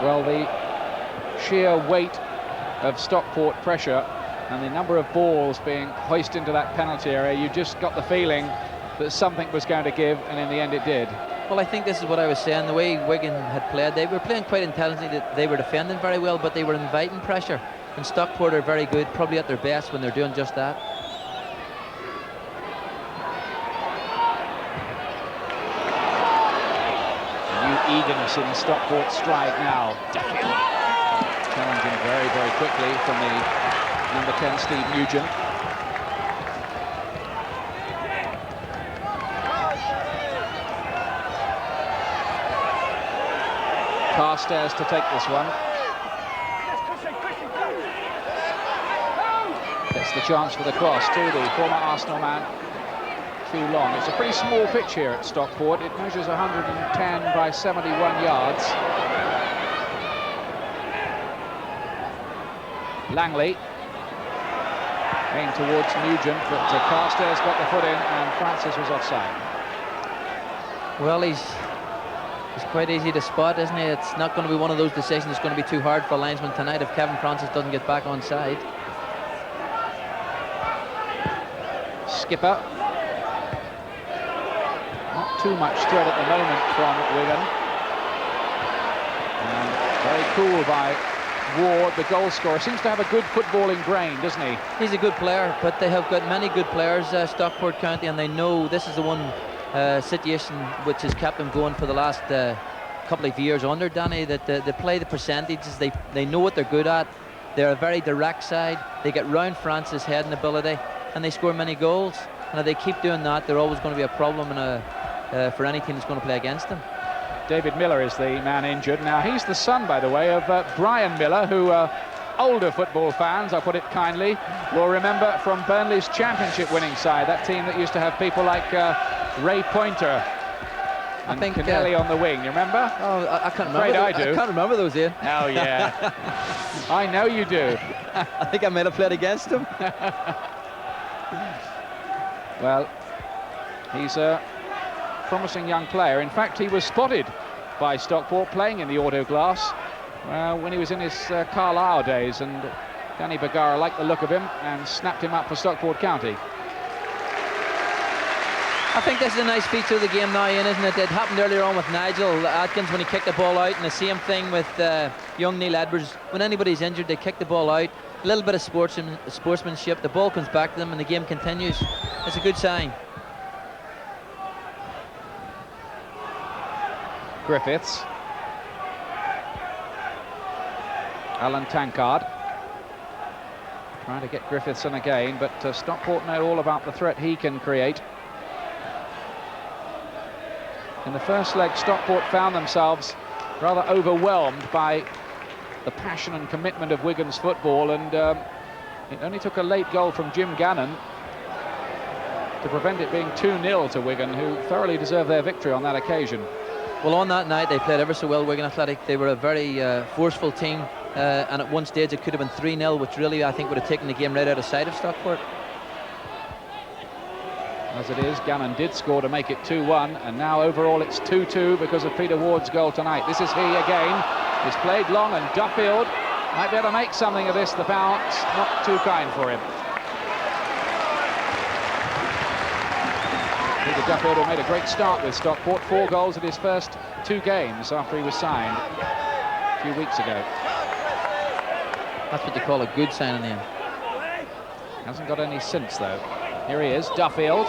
Speaker 3: Well, the sheer weight of Stockport pressure and the number of balls being hoisted into that penalty area, you just got the feeling that something was going to give, and in the end it did.
Speaker 4: Well, I think this is what I was saying. The way Wigan had played, they were playing quite intelligently. They were defending very well, but they were inviting pressure. And Stockport are very good, probably at their best when they're doing just that.
Speaker 3: New eagerness in Stockport's stride now. Challenging very, very quickly from the number 10, Steve Nugent. Carstairs to take this one. Francis, the chance for the cross to the former Arsenal man. Too long. It's a pretty small pitch here at Stockport. It measures 110 by 71 yards. Langley aimed towards Nugent, but Carstairs got the foot in and Francis was offside.
Speaker 4: Well, he's quite easy to spot, isn't he? It's not going to be one of those decisions that's going to be too hard for a linesman tonight if Kevin Francis doesn't get back on side.
Speaker 3: Skipper. Not too much threat at the moment from Wigan. And very cool by Ward, the goal scorer. Seems to have a good footballing brain, doesn't he?
Speaker 4: He's a good player, but they have got many good players, Stockport County, and they know this is the one situation which has kept them going for the last couple of years under Danny, that they play the percentages. They know what they're good at. They're a very direct side. They get round Francis' heading ability, and they score many goals. And if they keep doing that, they're always going to be a problem for any team that's going to play against them.
Speaker 3: David Miller is the man injured. Now, he's the son, by the way, of Brian Miller, who older football fans, I'll put it kindly, will remember from Burnley's championship winning side, that team that used to have people like Ray Pointer and Kennelly on the wing. You remember?
Speaker 4: Oh, I can't remember.
Speaker 3: Afraid I do.
Speaker 4: I can't remember those, Ian.
Speaker 3: Oh, yeah. I know you do.
Speaker 4: I think I might have played against him.
Speaker 3: Well, he's a promising young player. In fact, he was spotted by Stockport playing in the Autoglass when he was in his Carlisle days, and Danny Bergara liked the look of him and snapped him up for Stockport County.
Speaker 4: I think this is a nice feature of the game now, Ian, isn't it? It happened earlier on with Nigel Atkins when he kicked the ball out, and the same thing with young Neil Edwards. When anybody's injured, they kick the ball out. A little bit of sportsmanship, the ball comes back to them and the game continues. It's a good sign.
Speaker 3: Griffiths. Alan Tankard. Trying to get Griffiths in again, but Stockport know all about the threat he can create. In the first leg, Stockport found themselves rather overwhelmed by the passion and commitment of Wigan's football, and it only took a late goal from Jim Gannon to prevent it being 2-0 to Wigan, who thoroughly deserved their victory on that occasion.
Speaker 4: Well, on that night, they played ever so well, Wigan Athletic. They were a very forceful team, and at one stage it could have been 3-0, which really, I think, would have taken the game right out of sight of Stockport.
Speaker 3: As it is, Gannon did score to make it 2-1, and now overall it's 2-2 because of Peter Ward's goal tonight. This is he again. He's played long, and Duffield might be able to make something of this. The bounce not too kind for him. Peter Duffield, who made a great start with Stockport, 4 goals in his first 2 games after he was signed a few weeks ago.
Speaker 4: That's what you call a good signing him.
Speaker 3: Hasn't got any since, though. Here he is, Duffield.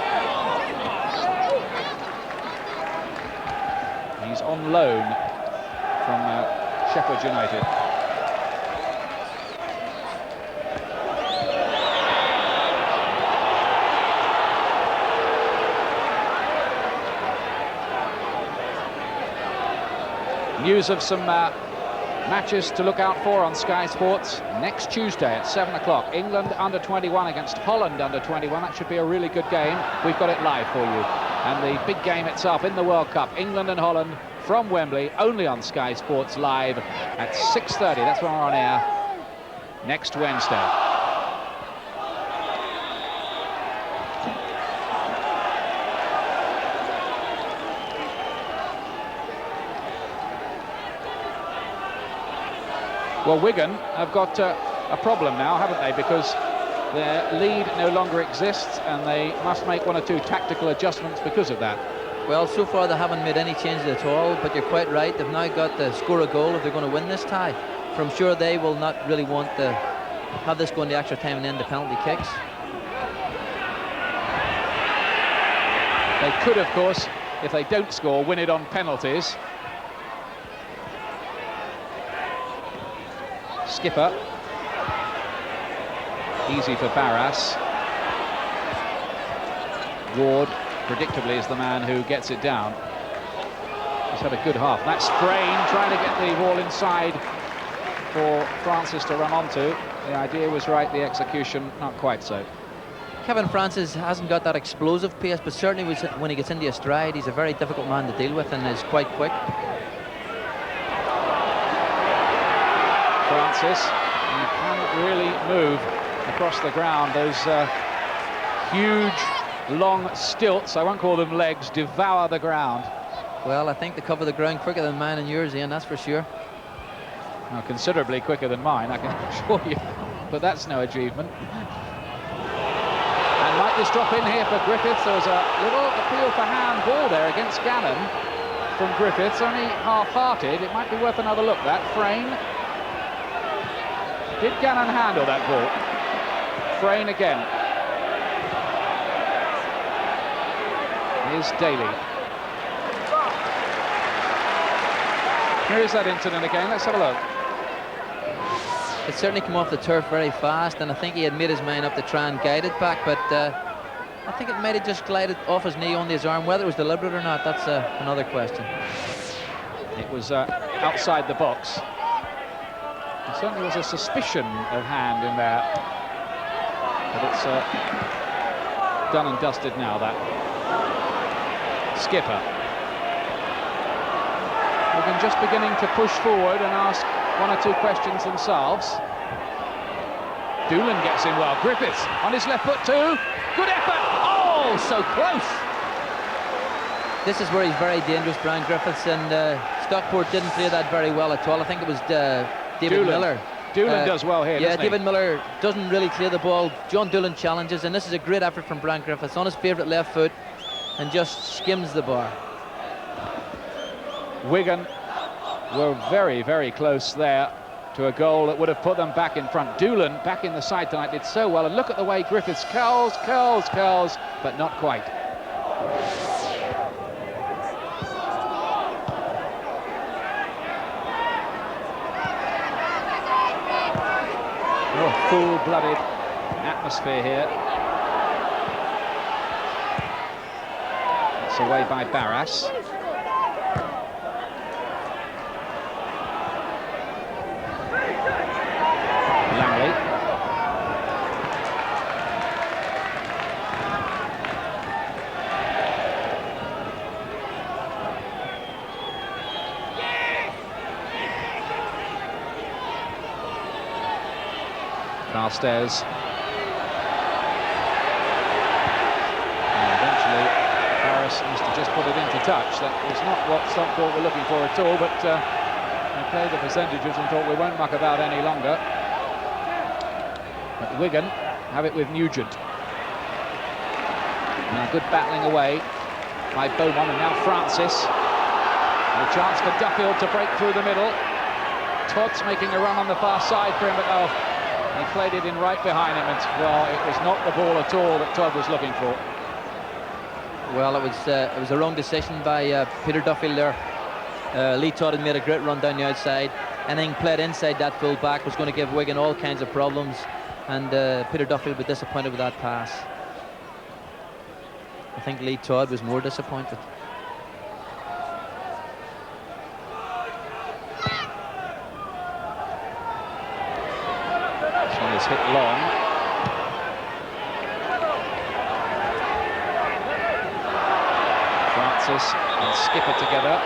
Speaker 3: He's on loan from Sheffield United. News of some matches to look out for on Sky Sports next Tuesday at 7 o'clock. England under-21 against Holland under-21. That should be a really good game. We've got it live for you. And the big game itself in the World Cup, England and Holland from Wembley, only on Sky Sports live at 6:30. That's when we're on air next Wednesday. Well, Wigan have got a problem now, haven't they? Because their lead no longer exists, and they must make 1 or 2 tactical adjustments because of that.
Speaker 4: Well, so far they haven't made any changes at all, but you're quite right. They've now got to score a goal if they're going to win this tie. For I'm sure they will not really want to have this going to extra time and end the penalty kicks.
Speaker 3: They could, of course, if they don't score, win it on penalties. Skipper. Easy for Barras. Ward, predictably, is the man who gets it down. He's had a good half. That's Sprain trying to get the ball inside for Francis to run onto. The idea was right, the execution not quite so.
Speaker 4: Kevin Francis hasn't got that explosive pace, but certainly when he gets into a stride, he's a very difficult man to deal with and is quite quick.
Speaker 3: Francis, he can really move across the ground. Those huge, long stilts, I won't call them legs, devour the ground.
Speaker 4: Well, I think they cover the ground quicker than mine and yours, Ian, that's for sure.
Speaker 3: Well, considerably quicker than mine, I can assure you, but that's no achievement. And might this drop in here for Griffiths? There was a little appeal for handball there against Gannon from Griffiths, only half-hearted. It might be worth another look, that. Frayne. Did Gannon handle that ball? Frayne again. Here's Daly. Here is that incident again, let's have a look.
Speaker 4: It certainly came off the turf very fast, and I think he had made his mind up to try and guide it back, but I think it might have just glided off his knee onto his arm. Whether it was deliberate or not, that's another question.
Speaker 3: It was outside the box. There certainly was a suspicion of hand in there, but it's done and dusted now, that. Skipper. Wigan just beginning to push forward and ask one or two questions themselves. Doolan gets in well. Griffiths on his left foot too. Good effort. Oh, so close.
Speaker 4: This is where he's very dangerous, Brian Griffiths, and Stockport didn't play that very well at all. I think it was David
Speaker 3: Doolan.
Speaker 4: Miller.
Speaker 3: Doolan does well here,
Speaker 4: yeah,
Speaker 3: doesn't he?
Speaker 4: David Miller doesn't really clear the ball. John Doolan challenges, and this is a great effort from Brian Griffiths on his favourite left foot and just skims the bar.
Speaker 3: Wigan were very, very close there to a goal that would have put them back in front. Doolan, back in the side tonight, did so well. And look at the way Griffiths curls, but not quite. Oh, full-blooded atmosphere here. It's away by Barras. Carstairs. And eventually Barras must have just put it into touch. That was not what Stockport were looking for at all, but they played the percentages and thought we won't muck about any longer. But Wigan have it with Nugent. Now good battling away by Beaumont, and now Francis. And a chance for Duffield to break through the middle. Todd's making a run on the far side for him, but oh, he played it in right behind him, and well, it was not the ball at all that Todd was looking for.
Speaker 4: Well, it was a wrong decision by Peter Duffield there. Lee Todd had made a great run down the outside, and then played inside that full back was going to give Wigan all kinds of problems, and Peter Duffield was disappointed with that pass. I think Lee Todd was more disappointed.
Speaker 3: Is hit long. Francis and Skipper together.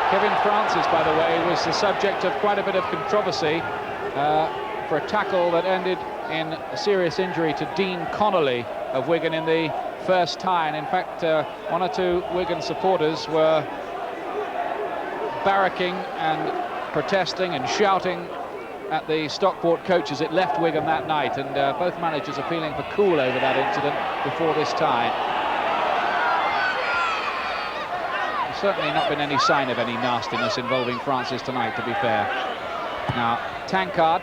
Speaker 3: Kevin Francis, by the way, was the subject of quite a bit of controversy for a tackle that ended in a serious injury to Dean Connolly of Wigan in the first tie. And in fact, one or two Wigan supporters were barracking and protesting and shouting at the Stockport coach as it left Wigan that night, and both managers are feeling for cool over that incident before this tie. There's certainly not been any sign of any nastiness involving Francis tonight, to be fair. Now, Tankard.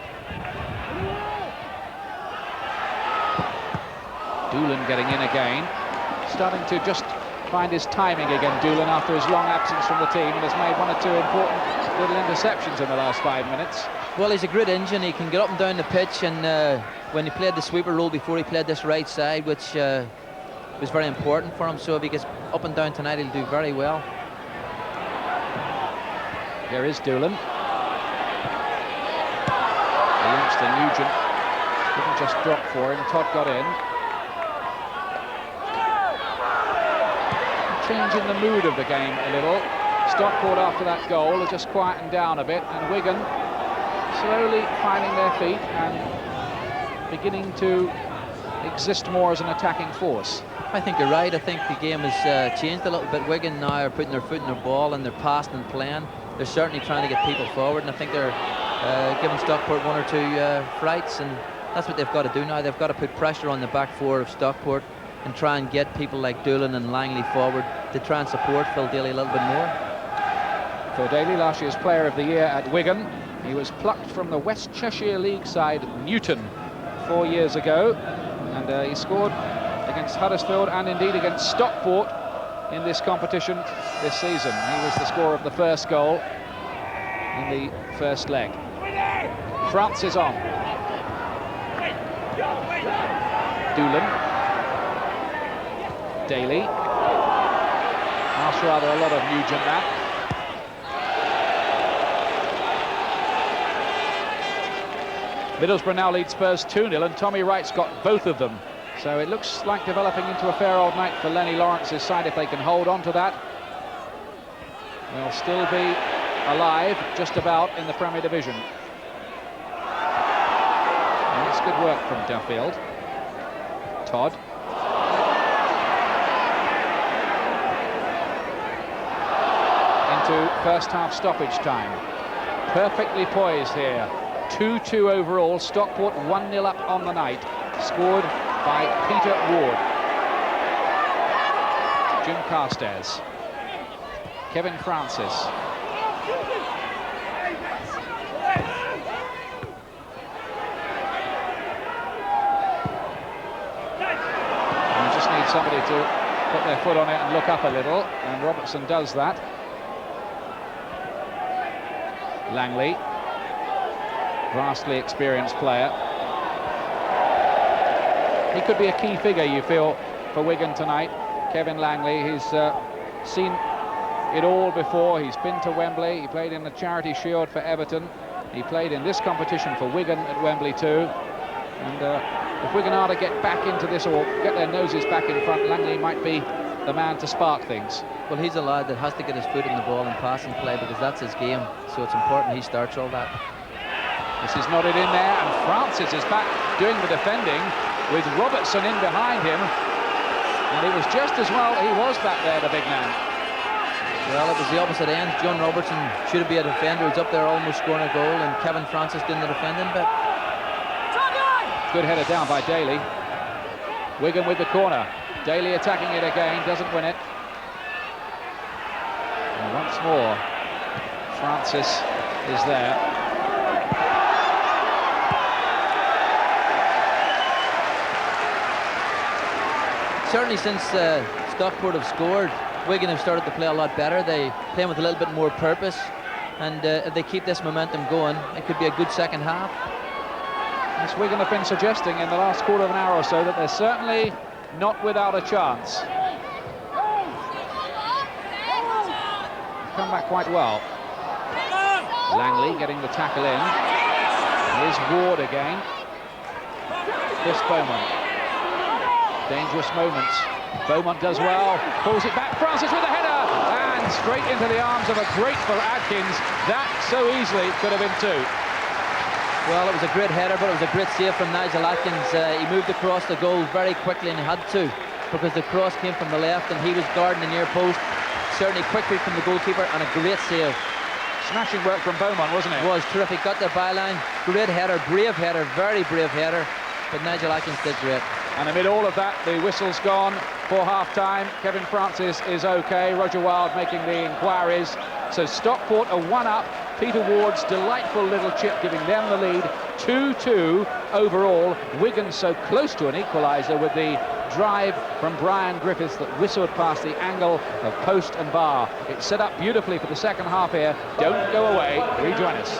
Speaker 3: Doolan getting in again. Starting to just find his timing again, Doolan, after his long absence from the team, and has made one or two important little interceptions in the last 5 minutes.
Speaker 4: Well, he's a great engine. He can get up and down the pitch, and when he played the sweeper role before, he played this right side, which was very important for him. So if he gets up and down tonight, he'll do very well. Here is Doolan.
Speaker 3: and Nugent didn't just drop for him. Todd got in. Changing the mood of the game a little. Stockport, after that goal, have just quietened down a bit, and Wigan slowly finding their feet and beginning to exist more as an attacking force.
Speaker 4: I think you're right. I think the game has changed a little bit. Wigan now are putting their foot in their ball and they're passing and playing. They're certainly trying to get people forward, and I think they're giving Stockport one or two frights, and that's what they've got to do now. They've got to put pressure on the back four of Stockport and try and get people like Doolan and Langley forward to try and support Phil Daly a little bit more.
Speaker 3: Phil Daly, last year's Player of the Year at Wigan. He was plucked from the West Cheshire League side Newton 4 years ago, and he scored against Huddersfield and indeed against Stockport in this competition this season. He was the scorer of the first goal in the first leg. France is on. Doolan. Daly. Asks rather a lot of Nugent that. Middlesbrough now lead Spurs 2-0, and Tommy Wright's got both of them. So it looks like developing into a fair old night for Lenny Lawrence's side if they can hold on to that. They'll still be alive, just about, in the Premier Division. And that's good work from Duffield. Todd. Into first half stoppage time. Perfectly poised here. 2-2 overall. Stockport 1-0 up on the night. Scored by Peter Ward. Jim Carstairs. Kevin Francis. You just need somebody to put their foot on it and look up a little, and Robertson does that. Langley, vastly experienced player. He could be a key figure, you feel, for Wigan tonight. Kevin Langley, he's seen it all before. He's been to Wembley. He played in the Charity Shield for Everton. He played in this competition for Wigan at Wembley too. And if Wigan are to get back into this or get their noses back in front, Langley might be the man to spark things.
Speaker 4: Well, he's a lad that has to get his foot in the ball and pass and play, because that's his game. So it's important he starts all that.
Speaker 3: This is nodded in there, and Francis is back doing the defending with Robertson in behind him. And it was just as well he was back there, the big man.
Speaker 4: Well, it was the opposite end. John Robertson should be a defender. He's up there almost scoring a goal, and Kevin Francis doing the defending bit.
Speaker 3: Good header down by Daly. Wigan with the corner. Daly attacking it again, doesn't win it. And once more, Francis is there.
Speaker 4: Certainly since Stockport have scored, Wigan have started to play a lot better. They play with a little bit more purpose, and if they keep this momentum going, it could be a good second half.
Speaker 3: As Wigan have been suggesting in the last quarter of an hour or so, that they're certainly not without a chance. Come back quite well. Langley getting the tackle in. Here's Ward again. Chris Beaumont. Dangerous moments. Beaumont does well. Pulls it back. Francis with a header. And straight into the arms of a grateful Adkins. That so easily could have been two.
Speaker 4: Well, it was a great header, but it was a great save from Nigel Atkins. He moved across the goal very quickly, and he had to, because the cross came from the left and he was guarding the near post. Certainly quick read from the goalkeeper and a great save.
Speaker 3: Smashing work from Beaumont, wasn't it?
Speaker 4: It was terrific. Got the byline. Great header, brave header, very brave header. But Nigel Atkins did great.
Speaker 3: And amid all of that, the whistle's gone for half-time. Kevin Francis is okay. Roger Wilde making the inquiries. So Stockport are 1-up. Peter Ward's delightful little chip giving them the lead. 2-2 overall. Wigan so close to an equaliser with the drive from Brian Griffiths that whistled past the angle of post and bar. It's set up beautifully for the second half here. Don't go away. Rejoin us.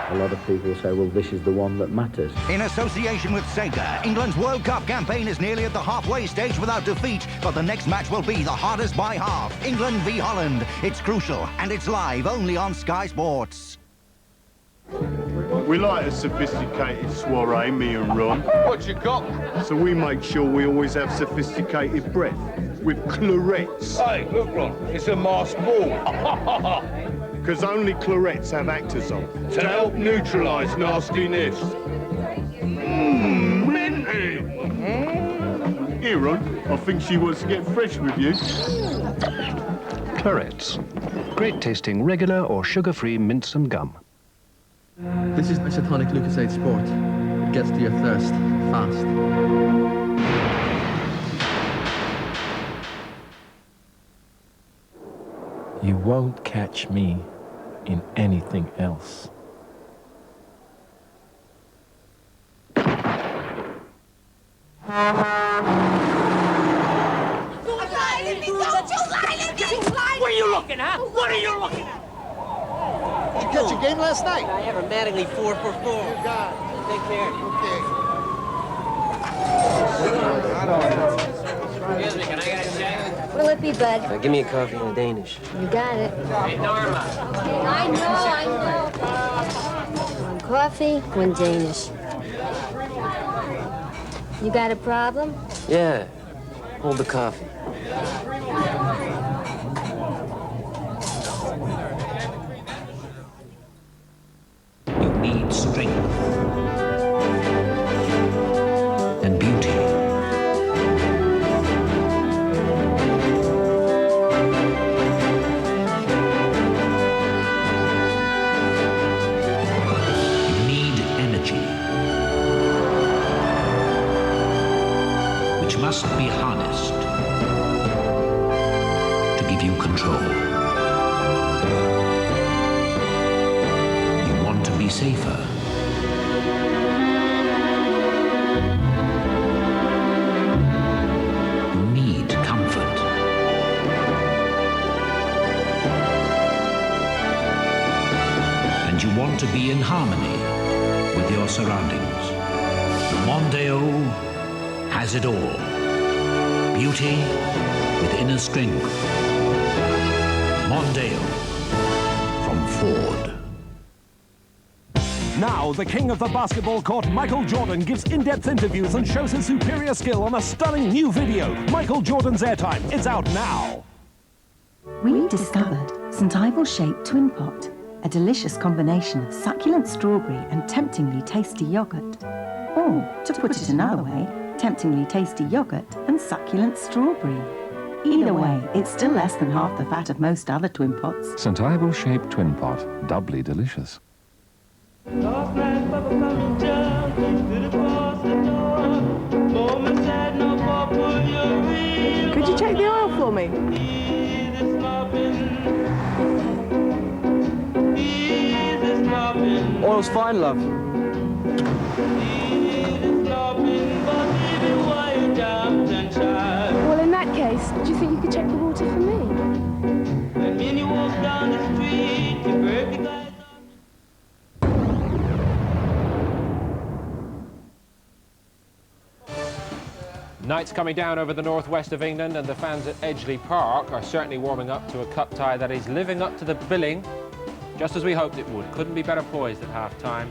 Speaker 7: A lot of people say, well, this is the one that matters.
Speaker 8: In association with Sega, England's World Cup campaign is nearly at the halfway stage without defeat, but the next match will be the hardest by half. England v Holland. It's crucial, and it's live only on Sky Sports.
Speaker 9: We like a sophisticated soiree, me and Ron.
Speaker 10: What you got?
Speaker 9: So we make sure we always have sophisticated breath with clarets.
Speaker 10: Hey, look, Ron, it's a masked ball.
Speaker 9: Because only clarets have actors on. To help neutralise nastiness. Minty! Here, Ron, I think she wants to get fresh with you.
Speaker 11: Clarets. Great tasting regular or sugar-free mints and gum.
Speaker 12: This is isotonic Lucasade Sport. It gets to your thirst fast.
Speaker 13: You won't catch me in anything else.
Speaker 14: What are you looking at? What are you looking at?
Speaker 15: Did you catch a game last night?
Speaker 14: I have a Mattingly 4 for 4.
Speaker 15: You got it.
Speaker 14: Take care.
Speaker 15: Okay.
Speaker 14: Excuse me, can I get a check?
Speaker 16: What'll it be, bud?
Speaker 17: Give me a coffee and a Danish.
Speaker 16: You got it.
Speaker 14: Hey, Norma.
Speaker 16: I know. One coffee, one Danish. You got a problem?
Speaker 17: Yeah. Hold the coffee.
Speaker 18: You need strength and beauty. You need energy, which must be harnessed to give you control. Be safer. You need comfort. And you want to be in harmony with your surroundings. Mondeo has it all. Beauty with inner strength. Mondeo from Ford.
Speaker 19: Now, the king of the basketball court, Michael Jordan, gives in-depth interviews and shows his superior skill on a stunning new video. Michael Jordan's Airtime. It's out now.
Speaker 20: We discovered St. Ivel-shaped twin pot, a delicious combination of succulent strawberry and temptingly tasty yogurt. Or, to put it another way, temptingly tasty yogurt and succulent strawberry. Either way, it's still less than half the fat of most other twin pots.
Speaker 11: St. Ivel-shaped twin pot. Doubly delicious.
Speaker 21: Could
Speaker 22: you check the oil for me?
Speaker 12: Oil's fine, love.
Speaker 22: Well, in that case, do you think you could check the water for me?
Speaker 1: Night's coming down over the northwest of England, and the fans at Edgeley Park are certainly warming up to a cup tie that is living up to the billing, just as we hoped it would. Couldn't be better poised at half-time.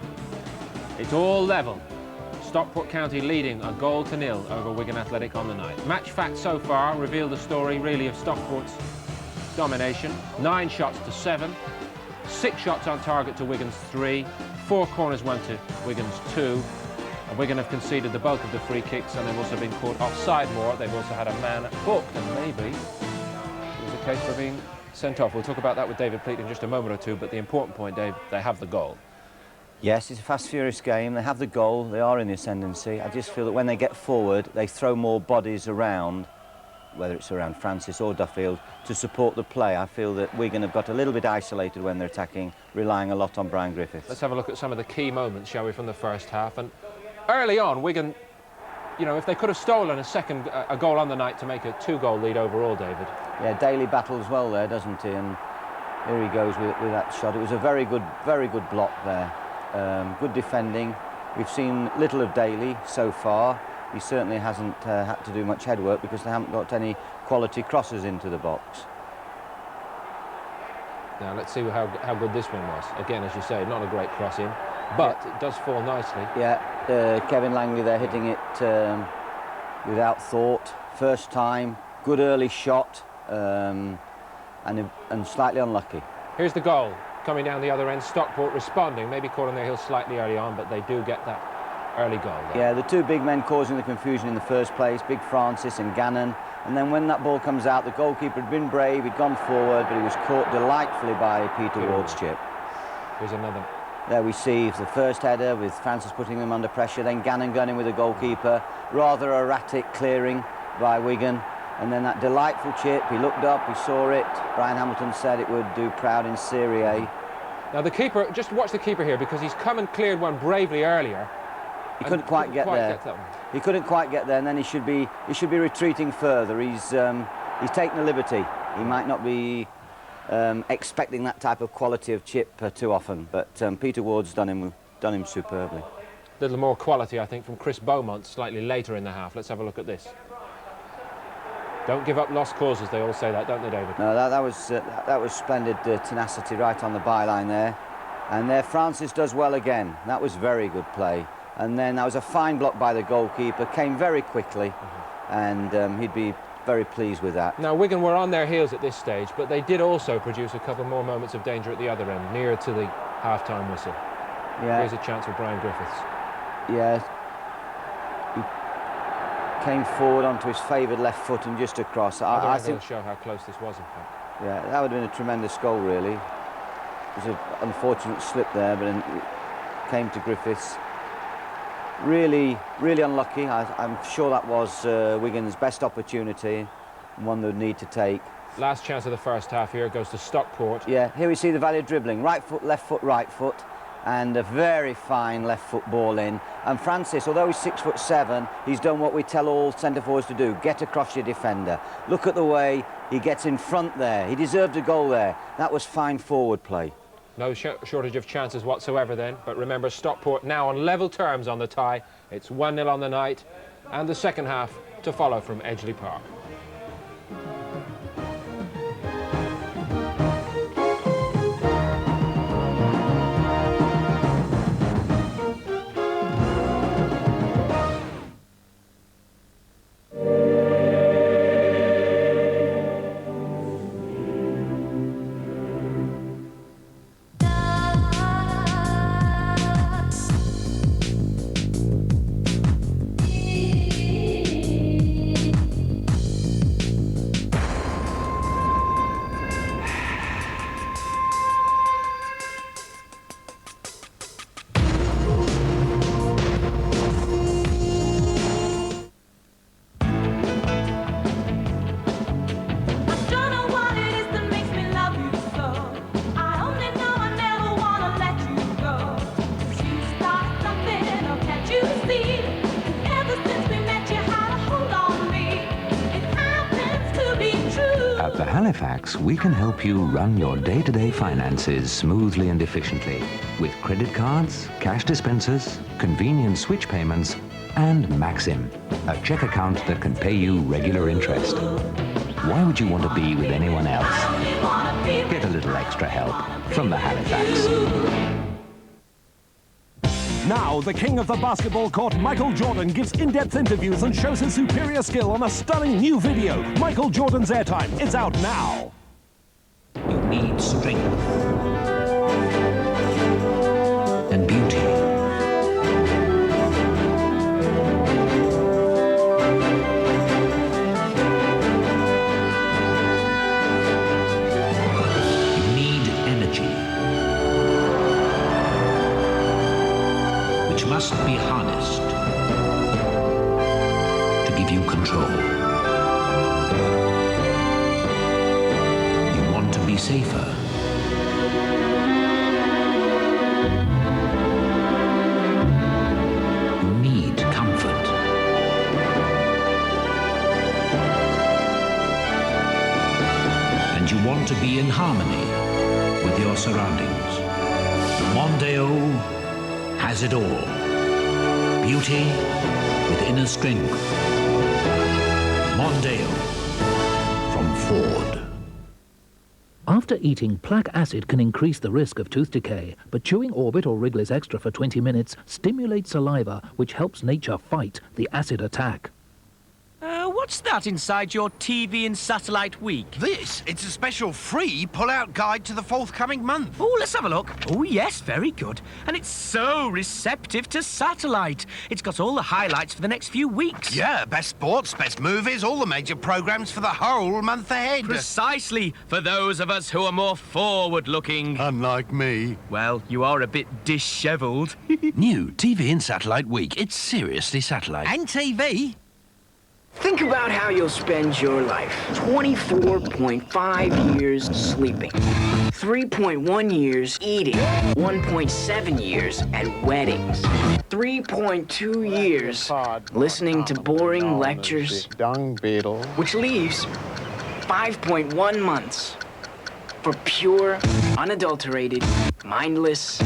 Speaker 1: It's all level. Stockport County leading a 0-0 over Wigan Athletic on the night. Match facts so far reveal the story, really, of Stockport's domination. 9 shots to 7, 6 shots on target to Wigan's 3, 4 corners went to Wigan's 2. And Wigan have conceded the bulk of the free kicks, and they've also been caught offside more. They've also had a man booked, and maybe it was a case for being sent off. We'll talk about that with David Pleat in just a moment or two, but the important point, Dave, they have the goal.
Speaker 2: Yes, it's a fast, furious game. They have the goal. They are in the ascendancy. I just feel that when they get forward, they throw more bodies around, whether it's around Francis or Duffield, to support the play. I feel that Wigan have got a little bit isolated when they're attacking, relying a lot on Brian Griffiths.
Speaker 1: Let's have a look at some of the key moments, shall we, from the first half. And early on, Wigan, you know, if they could have stolen a goal on the night to make a 2-goal lead overall, David.
Speaker 2: Yeah, Daly battles well there, doesn't he? And here he goes with that shot. It was a very good block there. good defending. We've seen little of Daly so far. He certainly hasn't had to do much headwork because they haven't got any quality crosses into the box.
Speaker 1: Now let's see how good this one was. Again, as you say, not a great cross in, but it does fall nicely.
Speaker 2: Yeah, Kevin Langley there hitting it without thought. First time, good early shot, and slightly unlucky.
Speaker 1: Here's the goal coming down the other end. Stockport responding, maybe caught on their heels slightly early on, but they do get that early goal there.
Speaker 2: Yeah, the two big men causing the confusion in the first place, Big Francis and Gannon. And then when that ball comes out, the goalkeeper had been brave, he'd gone forward, but he was caught delightfully by Peter Ward's chip.
Speaker 1: Here's another.
Speaker 2: There we see the first header with Francis putting them under pressure, then Gannon gunning with the goalkeeper. Rather erratic clearing by Wigan. And then that delightful chip, he looked up, he saw it. Brian Hamilton said it would do proud in Serie A.
Speaker 1: Now the keeper, just watch the keeper here, because he's come and cleared one bravely earlier.
Speaker 2: He couldn't quite get there. He couldn't quite get there, and then he should be retreating further. He's taken a liberty. He might not be expecting that type of quality of chip too often, but Peter Ward's done him superbly.
Speaker 1: A little more quality, I think, from Chris Beaumont slightly later in the half. Let's have a look at this. Don't give up lost causes, they all say that, don't they, David?
Speaker 2: No, that was splendid tenacity right on the byline there. And there Francis does well again. That was very good play. And then that was a fine block by the goalkeeper, came very quickly, and he'd be very pleased with that.
Speaker 1: Now, Wigan were on their heels at this stage, but they did also produce a couple more moments of danger at the other end, nearer to the half-time whistle.
Speaker 2: Yeah.
Speaker 1: Here's a chance for Brian Griffiths.
Speaker 2: Yeah. He came forward onto his favoured left foot and just across.
Speaker 1: I think will show how close this was, in fact.
Speaker 2: Yeah, that would have been a tremendous goal, really. It was an unfortunate slip there, but it came to Griffiths. Really, really unlucky. I'm sure that was Wigan's best opportunity, and one they would need to take.
Speaker 1: Last chance of the first half here goes to Stockport.
Speaker 2: Yeah, here we see the Valley dribbling. Right foot, right foot, and a very fine left foot ball in. And Francis, although he's 6'7", he's done what we tell all centre forwards to do: get across your defender. Look at the way he gets in front there. He deserved a goal there. That was fine forward play.
Speaker 1: No shortage of chances whatsoever then, but remember, Stockport now on level terms on the tie. It's 1-0 on the night, and the second half to follow from Edgeley Park.
Speaker 18: At the Halifax, we can help you run your day-to-day finances smoothly and efficiently with credit cards, cash dispensers, convenient switch payments, and Maxim, a check account that can pay you regular interest. Why would you want to be with anyone else? Get a little extra help from the Halifax.
Speaker 19: Now, the king of the basketball court, Michael Jordan, gives in-depth interviews and shows his superior skill on a stunning new video. Michael Jordan's Airtime. It's out now.
Speaker 18: You need strength and beauty. You need energy, which must be harnessed to give you control. You want to be safer. You need comfort. And you want to be in harmony with your surroundings. Mondeo has it all. Beauty with inner strength. Mondeo from Ford.
Speaker 5: After eating, plaque acid can increase the risk of tooth decay, but chewing Orbit or Wrigley's Extra for 20 minutes stimulates saliva, which helps nature fight the acid attack.
Speaker 21: What's that inside your TV and Satellite Week?
Speaker 23: This? It's a special free pull-out guide to the forthcoming month.
Speaker 21: Oh, let's have a look. Oh, yes, very good. And it's so receptive to satellite. It's got all the highlights for the next few weeks.
Speaker 23: Yeah, best sports, best movies, all the major programmes for the whole month ahead.
Speaker 21: Precisely, for those of us who are more forward-looking.
Speaker 23: Unlike me.
Speaker 21: Well, you are a bit dishevelled.
Speaker 23: New TV and Satellite Week. It's seriously satellite.
Speaker 21: And TV?
Speaker 24: Think about how you'll spend your life. 24.5 years sleeping, 3.1 years eating, 1.7 years at weddings, 3.2 years listening to boring lectures, which leaves 5.1 months for pure, unadulterated, mindless...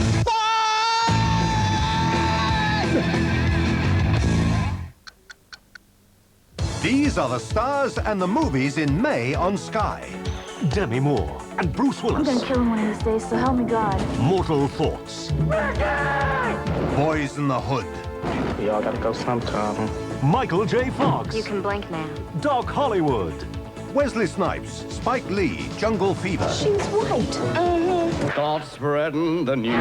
Speaker 25: These are the stars and the movies in May on Sky. Demi Moore and Bruce
Speaker 22: I'm
Speaker 25: Willis.
Speaker 22: gonna kill him one of these days, so help me God.
Speaker 25: Mortal Thoughts. Boys in the Hood.
Speaker 26: We all gotta go sometime.
Speaker 25: Michael J. Fox.
Speaker 16: You can blink now.
Speaker 25: Doc Hollywood. Wesley Snipes, Spike Lee, Jungle Fever.
Speaker 22: She's white.
Speaker 25: Start spreading the news.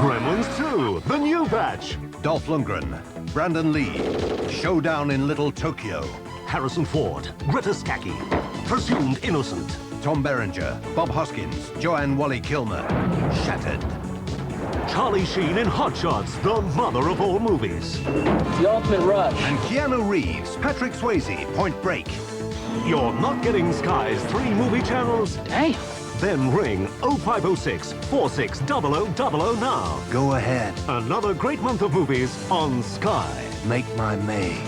Speaker 25: Gremlins 2, the new batch. Dolph Lundgren, Brandon Lee, Showdown in Little Tokyo. Harrison Ford, Greta Scacchi, Presumed Innocent. Tom Berenger, Bob Hoskins, Joanne Whalley-Kilmer, Shattered. Charlie Sheen in Hot Shots, the mother of all movies.
Speaker 24: The Ultimate Rush.
Speaker 25: And Keanu Reeves, Patrick Swayze, Point Break. You're not getting Sky's 3 movie channels?
Speaker 24: Damn.
Speaker 25: Then ring 0506 460000 now. Go ahead. Another great month of movies on Sky. Make my May.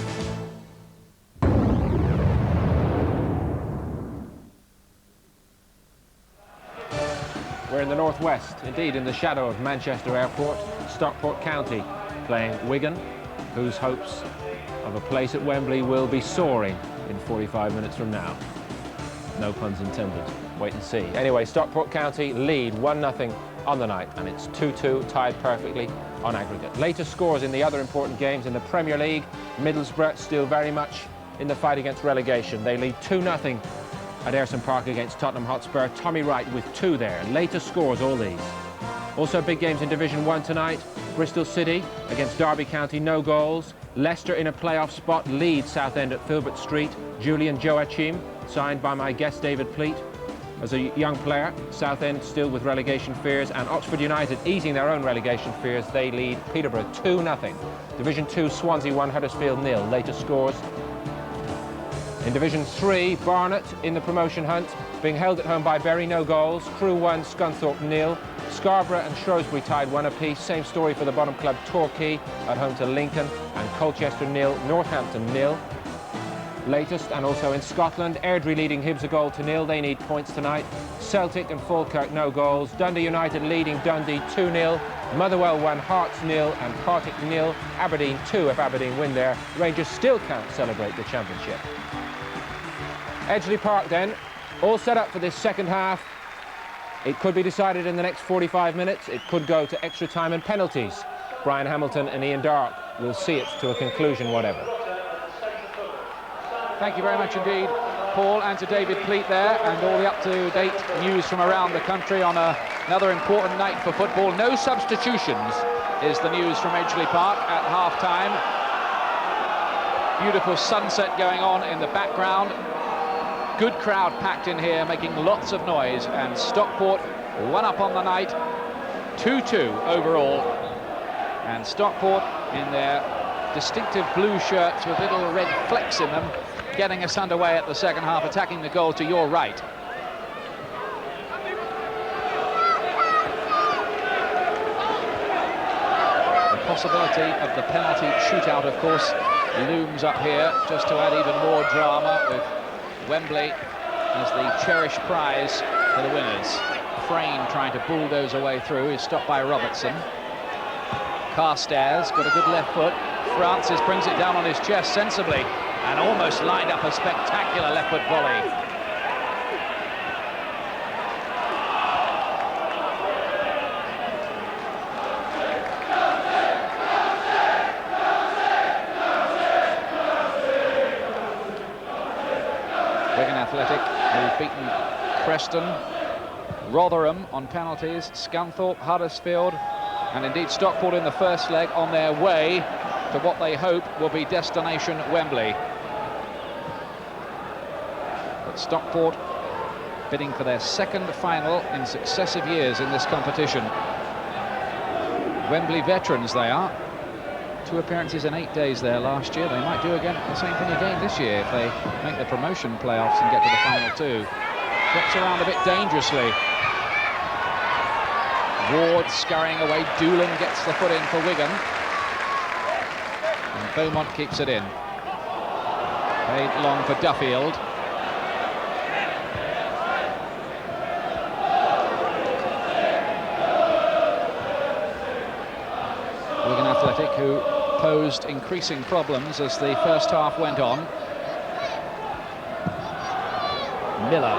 Speaker 1: We're in the northwest, indeed in the shadow of Manchester Airport, Stockport County, playing Wigan, whose hopes of a place at Wembley will be soaring in 45 minutes from now. No puns intended. Wait and see. Anyway, Stockport County lead 1-0 on the night, and it's 2-2, tied perfectly on aggregate. Later scores in the other important games in the Premier League. Middlesbrough still very much in the fight against relegation. They lead 2-0 at Edgeley Park against Tottenham Hotspur. Tommy Wright with 2 there. Later scores all these. Also big games in Division 1 tonight. Bristol City against Derby County, no goals. Leicester in a playoff spot, lead Southend at Filbert Street. Julian Joachim, signed by my guest David Pleat as a young player. Southend still with relegation fears, and Oxford United easing their own relegation fears. They lead Peterborough 2-0. Division 2, Swansea 1, Huddersfield 0. Later scores. In Division 3, Barnet in the promotion hunt, being held at home by Bury, no goals. Crewe 1, Scunthorpe 0. Scarborough and Shrewsbury tied 1 apiece. Same story for the bottom club Torquay at home to Lincoln, and Colchester 0, Northampton 0. Latest, and also in Scotland, Airdrie leading Hibs 1-0. They need points tonight. Celtic and Falkirk no goals. Dundee United leading Dundee 2-0. Motherwell 1, Hearts 0, and Partick 0. Aberdeen 2 if Aberdeen win there. Rangers still can't celebrate the championship. Edgeley Park then, all set up for this second half. It could be decided in the next 45 minutes. It could go to extra time and penalties. Brian Hamilton and Ian Darke will see it to a conclusion, whatever.
Speaker 3: Thank you very much indeed, Paul, and to David Pleat there, and all the up-to-date news from around the country on another important night for football. No substitutions is the news from Edgeley Park at half-time. Beautiful sunset going on in the background. Good crowd packed in here, making lots of noise, and Stockport 1 up on the night, 2-2 overall, and Stockport in their distinctive blue shirts with little red flecks in them, getting us underway at the second half, attacking the goal to your right. The possibility of the penalty shootout, of course, looms up here, just to add even more drama, with Wembley as the cherished prize for the winners. Frayne trying to bulldoze a way through, is stopped by Robertson. Carstairs got a good left foot. Francis brings it down on his chest sensibly and almost lined up a spectacular left foot volley. Wigan Athletic, who've beaten Preston, Rotherham on penalties, Scunthorpe, Huddersfield, and indeed Stockport in the first leg on their way to what they hope will be destination Wembley. But Stockport bidding for their second final in successive years in this competition. Wembley veterans they are. 2 appearances in 8 days there last year. They might do again the same thing again this year if they make the promotion playoffs and get to the final 2. Drops around a bit dangerously. Ward scurrying away. Doolan gets the foot in for Wigan. And Beaumont keeps it in. Played long for Duffield. Wigan Athletic, who posed increasing problems as the first half went on. Miller.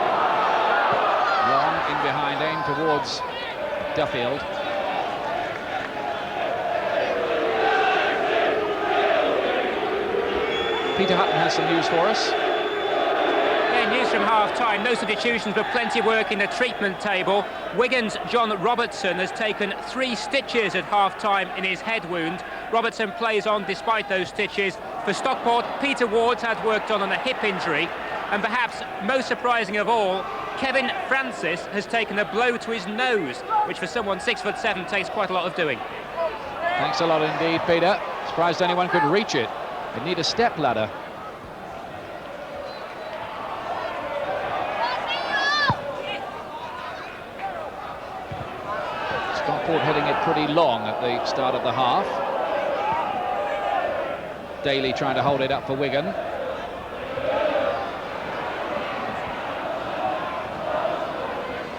Speaker 3: Long in behind, aimed towards Duffield. Peter Hutton has some news for us.
Speaker 4: Yeah, news from half-time. No substitutions, but plenty of work in the treatment table. Wigan's John Robertson has taken 3 stitches at half-time in his head wound. Robertson plays on despite those stitches. For Stockport, Peter Ward's had worked on a hip injury. And perhaps most surprising of all, Kevin Francis has taken a blow to his nose, which for someone 6'7" takes quite a lot of doing.
Speaker 3: Thanks a lot indeed, Peter. Surprised anyone could reach it. They'd need a step ladder. Stockport heading it pretty long at the start of the half. Daly trying to hold it up for Wigan.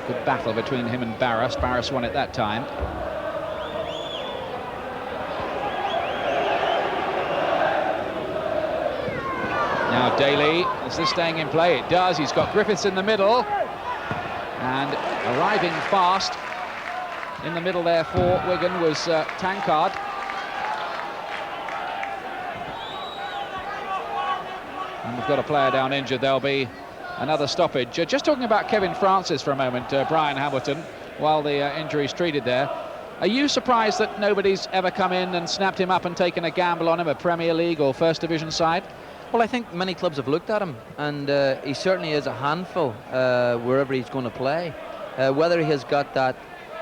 Speaker 3: Good battle between him and Barras. Barras won it that time. Now Daly, is this staying in play? It does. He's got Griffiths in the middle. And arriving fast in the middle there for Wigan was Tankard. And we've got a player down injured. There'll be another stoppage. Just talking about Kevin Francis for a moment, Brian Hamilton, while the injury's treated there. Are you surprised that nobody's ever come in and snapped him up and taken a gamble on him, a Premier League or First Division side?
Speaker 6: Well, I think many clubs have looked at him, and he certainly is a handful wherever he's going to play. Whether he has got that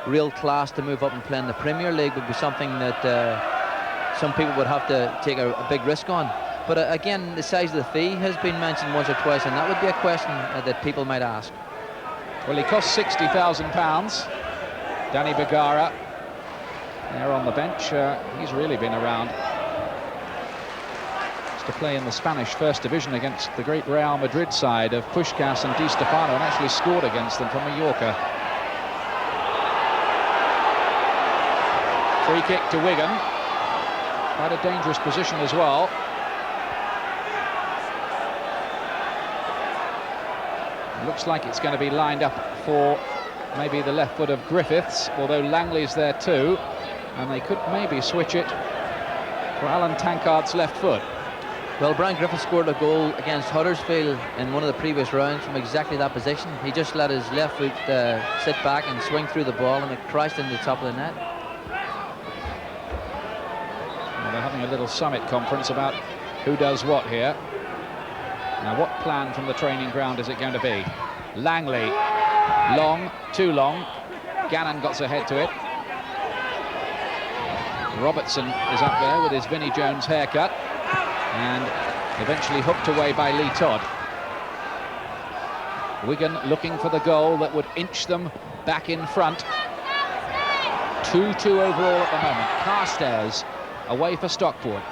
Speaker 6: real class to move up and play in the Premier League would be something that some people would have to take a big risk on. But again, the size of the fee has been mentioned once or twice, and that would be a question that people might ask.
Speaker 3: Well, he cost £60,000. Danny Bergara there on the bench. He's really been around. Used to play in the Spanish First Division against the great Real Madrid side of Puskás and Di Stefano, and actually scored against them from Mallorca. Free kick to Wigan. Quite a dangerous position as well. Looks like it's going to be lined up for maybe the left foot of Griffiths, although Langley's there too, and they could maybe switch it for Alan Tankard's left foot.
Speaker 6: Well, Brian Griffiths scored a goal against Huddersfield in one of the previous rounds from exactly that position. He just let his left foot sit back and swing through the ball, and it crashed into the top of the net.
Speaker 3: Well, they're having a little summit conference about who does what here. Now, what plan from the training ground is it going to be? Langley, long, too long. Gannon got ahead to it. Robertson is up there with his Vinnie Jones haircut, and eventually hooked away by Lee Todd. Wigan looking for the goal that would inch them back in front. 2-2 overall at the moment. Carstairs away for Stockport.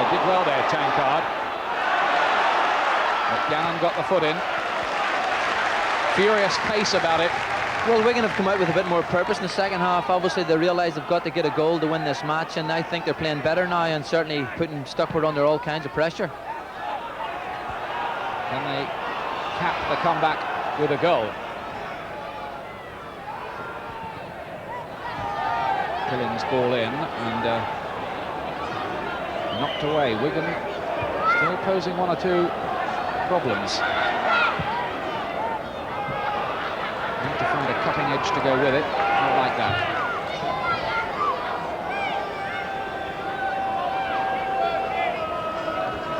Speaker 3: Did well there, Tankard. Gannon got the foot in. Furious pace about it.
Speaker 6: Well, Wigan have come out with a bit more purpose in the second half. Obviously, they realise they've got to get a goal to win this match, and I think they're playing better now and certainly putting Stockport under all kinds of pressure.
Speaker 3: Can they cap the comeback with a goal? Killing's ball in and knocked away. Wigan still posing one or two problems. Need to find a cutting edge to go with it. Not like that.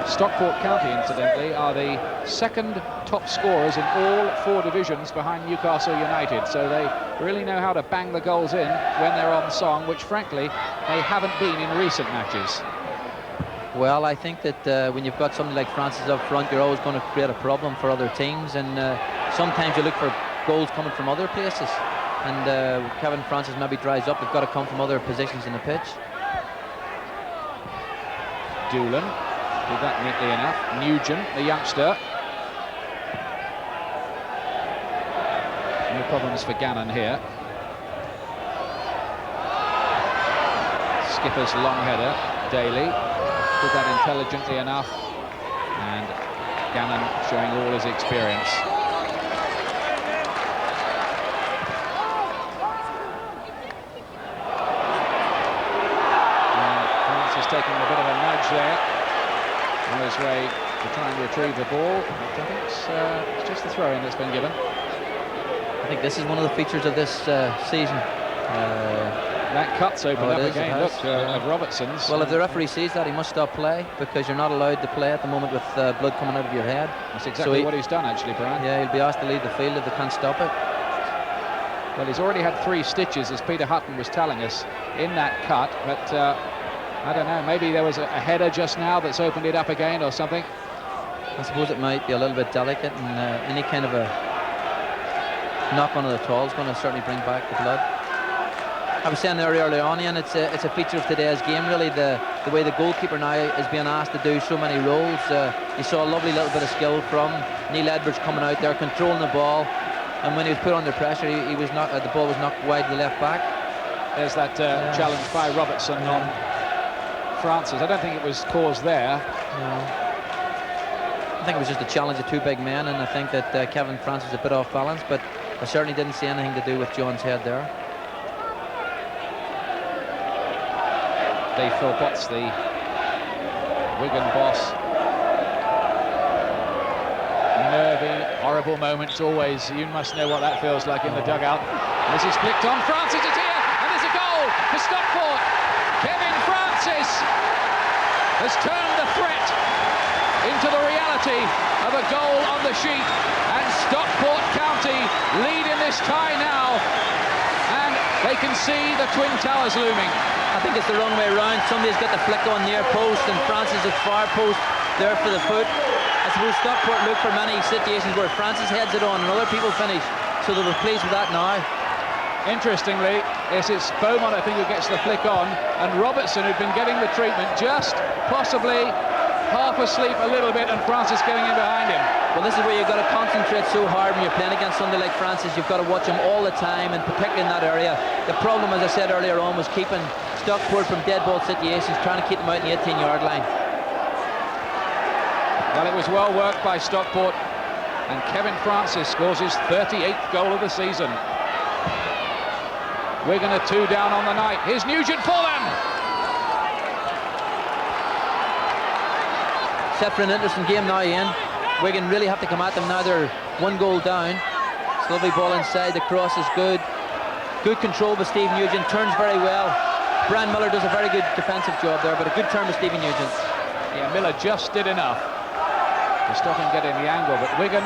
Speaker 3: Stockport County, incidentally, are the second top scorers in all 4 divisions behind Newcastle United, so they really know how to bang the goals in when they're on song, which frankly they haven't been in recent matches.
Speaker 6: Well, I think that when you've got something like Francis up front, you're always going to create a problem for other teams, and sometimes you look for goals coming from other places, and Kevin Francis maybe dries up. They've got to come from other positions in the pitch.
Speaker 3: Doolan did that neatly enough. Nugent, the youngster. No problems for Gannon here. Skipper's long header, Daly. Did that intelligently enough. And Gannon showing all his experience. And Francis taking a bit of a nudge there. On his way to try and retrieve the ball. I think it's just the throw-in that's been given.
Speaker 6: I think this is one of the features of this season.
Speaker 3: That cut's opened up again, look,
Speaker 6: yeah.
Speaker 3: of Robertson's.
Speaker 6: Well, if the referee sees that, he must stop play, because you're not allowed to play at the moment with blood coming out of your head.
Speaker 3: That's exactly what he's done, actually, Brian.
Speaker 6: Yeah, he'll be asked to leave the field if they can't stop it.
Speaker 3: Well, he's already had 3 stitches, as Peter Hutton was telling us, in that cut, but I don't know, maybe there was a header just now that's opened it up again or something.
Speaker 6: I suppose it might be a little bit delicate, and any kind of a knock on the tall is going to certainly bring back the blood. I was saying early on, Ian, it's a feature of today's game, really, the way the goalkeeper now is being asked to do so many roles. You saw a lovely little bit of skill from Neil Edwards coming out there, controlling the ball, and when he was put under pressure, he was not, the ball was knocked wide to the left back.
Speaker 3: There's that challenge by Robertson on Francis. I don't think it was caused there.
Speaker 6: No. I think it was just a challenge of 2 big men, and I think that Kevin Francis is a bit off balance, but I certainly didn't see anything to do with John's head there.
Speaker 3: Dave Philpotts, the Wigan boss. Nervy, horrible moments always. You must know what that feels like in the dugout. This is flicked on. Francis is here, and there's a goal for Stockport. Kevin Francis has turned the threat into the reality of a goal on the sheet, and Stockport County lead in this tie now, and they can see the Twin Towers looming.
Speaker 6: I think it's the wrong way around. Somebody's got the flick on near post, and Francis at far post there for the foot. I suppose Stockport look for many situations where Francis heads it on and other people finish, so they were pleased with that now.
Speaker 3: Interestingly, it's Beaumont, I think, who gets the flick on, and Robertson, who'd been getting the treatment, just possibly half asleep a little bit, and Francis going in behind him.
Speaker 6: Well, this is where you've got to concentrate so hard when you're playing against somebody like Francis. You've got to watch him all the time, and particularly in that area. The problem, as I said earlier on, was keeping Stockport from dead ball situations, trying to keep them out in the 18-yard line.
Speaker 3: Well, it was well worked by Stockport, and Kevin Francis scores his 38th goal of the season. Wigan are 2 down on the night. Here's Nugent for them.
Speaker 6: Set for an interesting game now, Ian. Wigan really have to come at them now. They're 1 goal down. It's a lovely ball inside. The cross is good. Good control by Steve Nugent. Turns very well. Brian Miller does a very good defensive job there, but a good turn by Stephen Nugent.
Speaker 3: Yeah, Miller just did enough to stop him getting the angle, but Wigan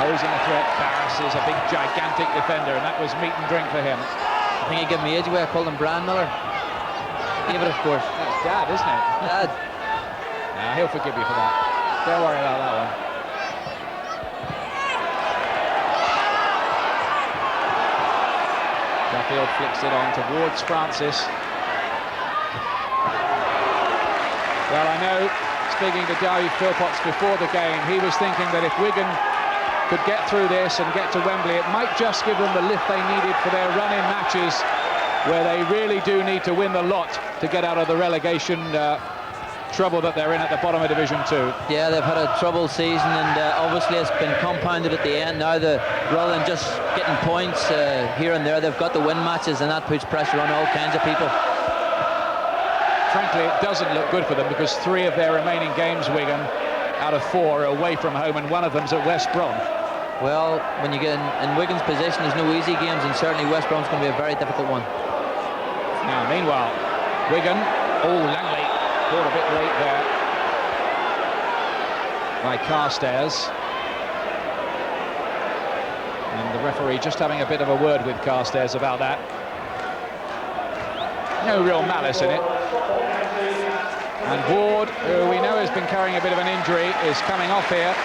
Speaker 3: posing a threat. Barris is a big, gigantic defender, and that was meat and drink for him.
Speaker 6: I think he gave me age away. I called him Brian Miller. Gave it, of course.
Speaker 3: That's Dad, isn't it?
Speaker 6: Dad.
Speaker 3: Nah, he'll forgive you for that. Don't worry about that one. Duffield flicks it on towards Francis. Well, I know speaking to Davy Philpotts before the game, he was thinking that if Wigan could get through this and get to Wembley, it might just give them the lift they needed for their run-in matches, where they really do need to win the lot to get out of the relegation trouble that they're in at the bottom of Division 2.
Speaker 6: Yeah, they've had a troubled season, and obviously it's been compounded at the end. Now, rather than just getting points here and there, they've got to win matches, and that puts pressure on all kinds of people.
Speaker 3: Frankly, it doesn't look good for them, because 3 of their remaining games, Wigan, out of 4 are away from home, and one of them's at West Brom.
Speaker 6: Well, when you get in Wigan's position, there's no easy games, and certainly West Brom's going to be a very difficult one.
Speaker 3: Now, meanwhile, Wigan, Langley, caught a bit late there by Carstairs. And the referee just having a bit of a word with Carstairs about that. No real malice in it. And Ward, who we know has been carrying a bit of an injury, is coming off here.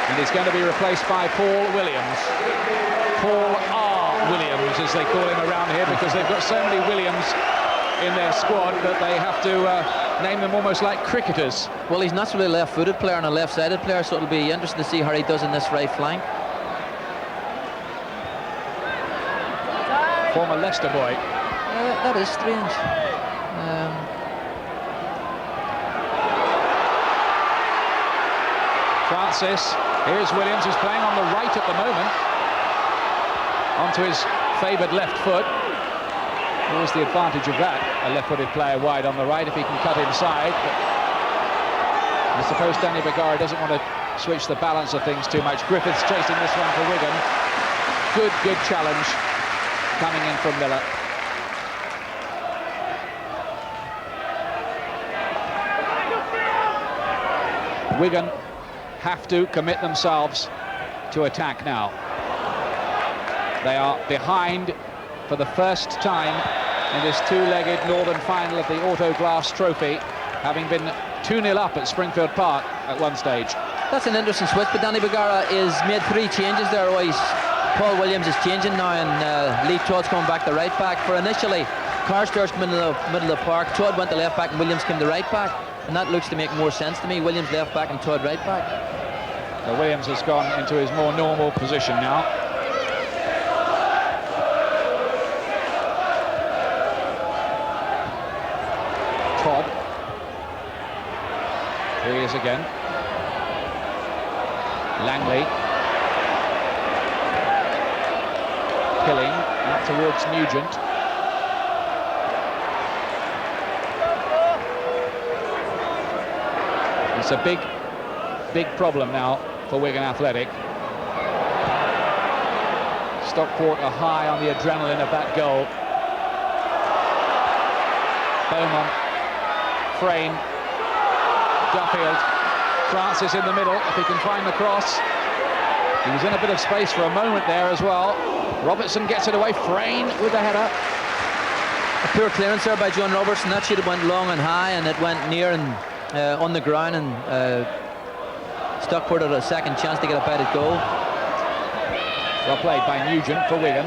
Speaker 3: And he's going to be replaced by Paul Williams. Paul R. Williams, as they call him around here, because they've got so many Williams in their squad that they have to name them almost like cricketers.
Speaker 6: Well, he's naturally a left-footed player and a left-sided player, so it'll be interesting to see how he does in this right flank.
Speaker 3: Former Leicester boy.
Speaker 6: That is strange.
Speaker 3: Francis, here's Williams, who's playing on the right at the moment, onto his favoured left foot. Always the advantage of that, a left-footed player wide on the right if he can cut inside. But I suppose Danny Bagara doesn't want to switch the balance of things too much. Griffiths chasing this one for Wigan. Good challenge coming in from Miller. Wigan have to commit themselves to attack now. They are behind for the first time in this 2-legged Northern final of the Autoglass Trophy, having been 2-0 up at Springfield Park at one stage.
Speaker 6: That's an interesting switch, but Danny Bagara is made 3 changes there. Paul Williams is changing now, and Lee Todd's coming back to right back. For initially, Carstairs came into the middle of the park, Todd went to left back, and Williams came to right back. And that looks to make more sense to me. Williams left back and Todd right back.
Speaker 3: So Williams has gone into his more normal position now. Todd. Here he is again. Langley. Pilling out towards Nugent. It's a big problem now for Wigan Athletic. Stockport are high on the adrenaline of that goal. Beaumont, Frayne, Duffield, Francis in the middle, if he can find the cross. He was in a bit of space for a moment there as well. Robertson gets it away, Frayne with the header.
Speaker 6: A poor clearance there by John Robertson. That should have went long and high, and it went near and on the ground, and Stockport had a second chance to get a better goal.
Speaker 3: Well played by Nugent for Wigan.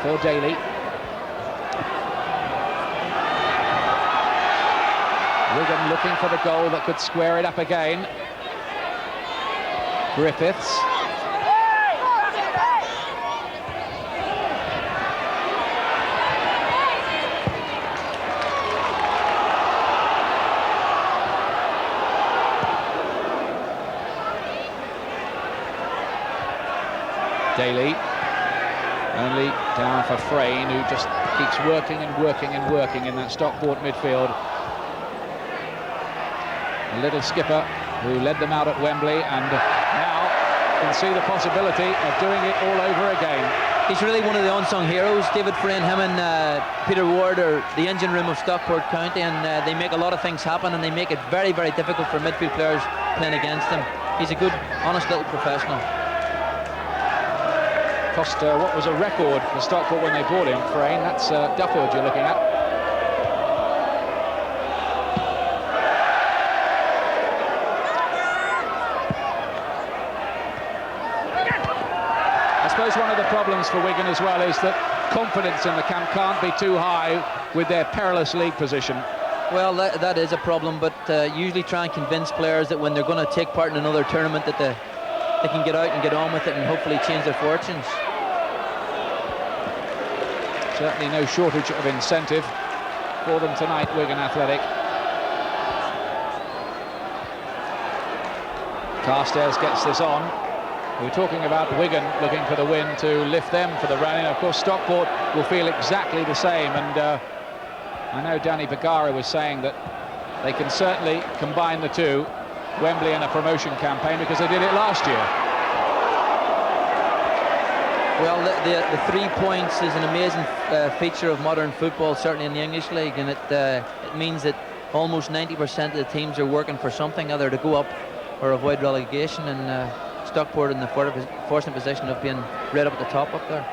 Speaker 3: Phil Daly. Wigan looking for the goal that could square it up again. Griffiths. Daly, only down for Frayne, who just keeps working and working and working in that Stockport midfield. A little skipper who led them out at Wembley, and now can see the possibility of doing it all over again.
Speaker 6: He's really one of the unsung heroes. David Frayne, him and Peter Ward are the engine room of Stockport County, and they make a lot of things happen, and they make it very, very difficult for midfield players playing against them. He's a good, honest little professional.
Speaker 3: Cost what was a record for Stockport when they bought him, Frayne. That's Duffield you're looking at. I suppose one of the problems for Wigan as well is that confidence in the camp can't be too high with their perilous league position.
Speaker 6: Well, that is a problem, but usually try and convince players that when they're going to take part in another tournament that they can get out and get on with it and hopefully change their fortunes.
Speaker 3: Certainly no shortage of incentive for them tonight, Wigan Athletic. Carstairs gets this on. We're talking about Wigan looking for the win to lift them for the running. Of course, Stockport will feel exactly the same, and I know Danny Bagara was saying that they can certainly combine the two, Wembley and a promotion campaign, because they did it last year.
Speaker 6: Well, the 3 points is an amazing feature of modern football, certainly in the English League, and it means that almost 90% of the teams are working for something, either to go up or avoid relegation, and Stockport in the fortunate position of being right up at the top up there.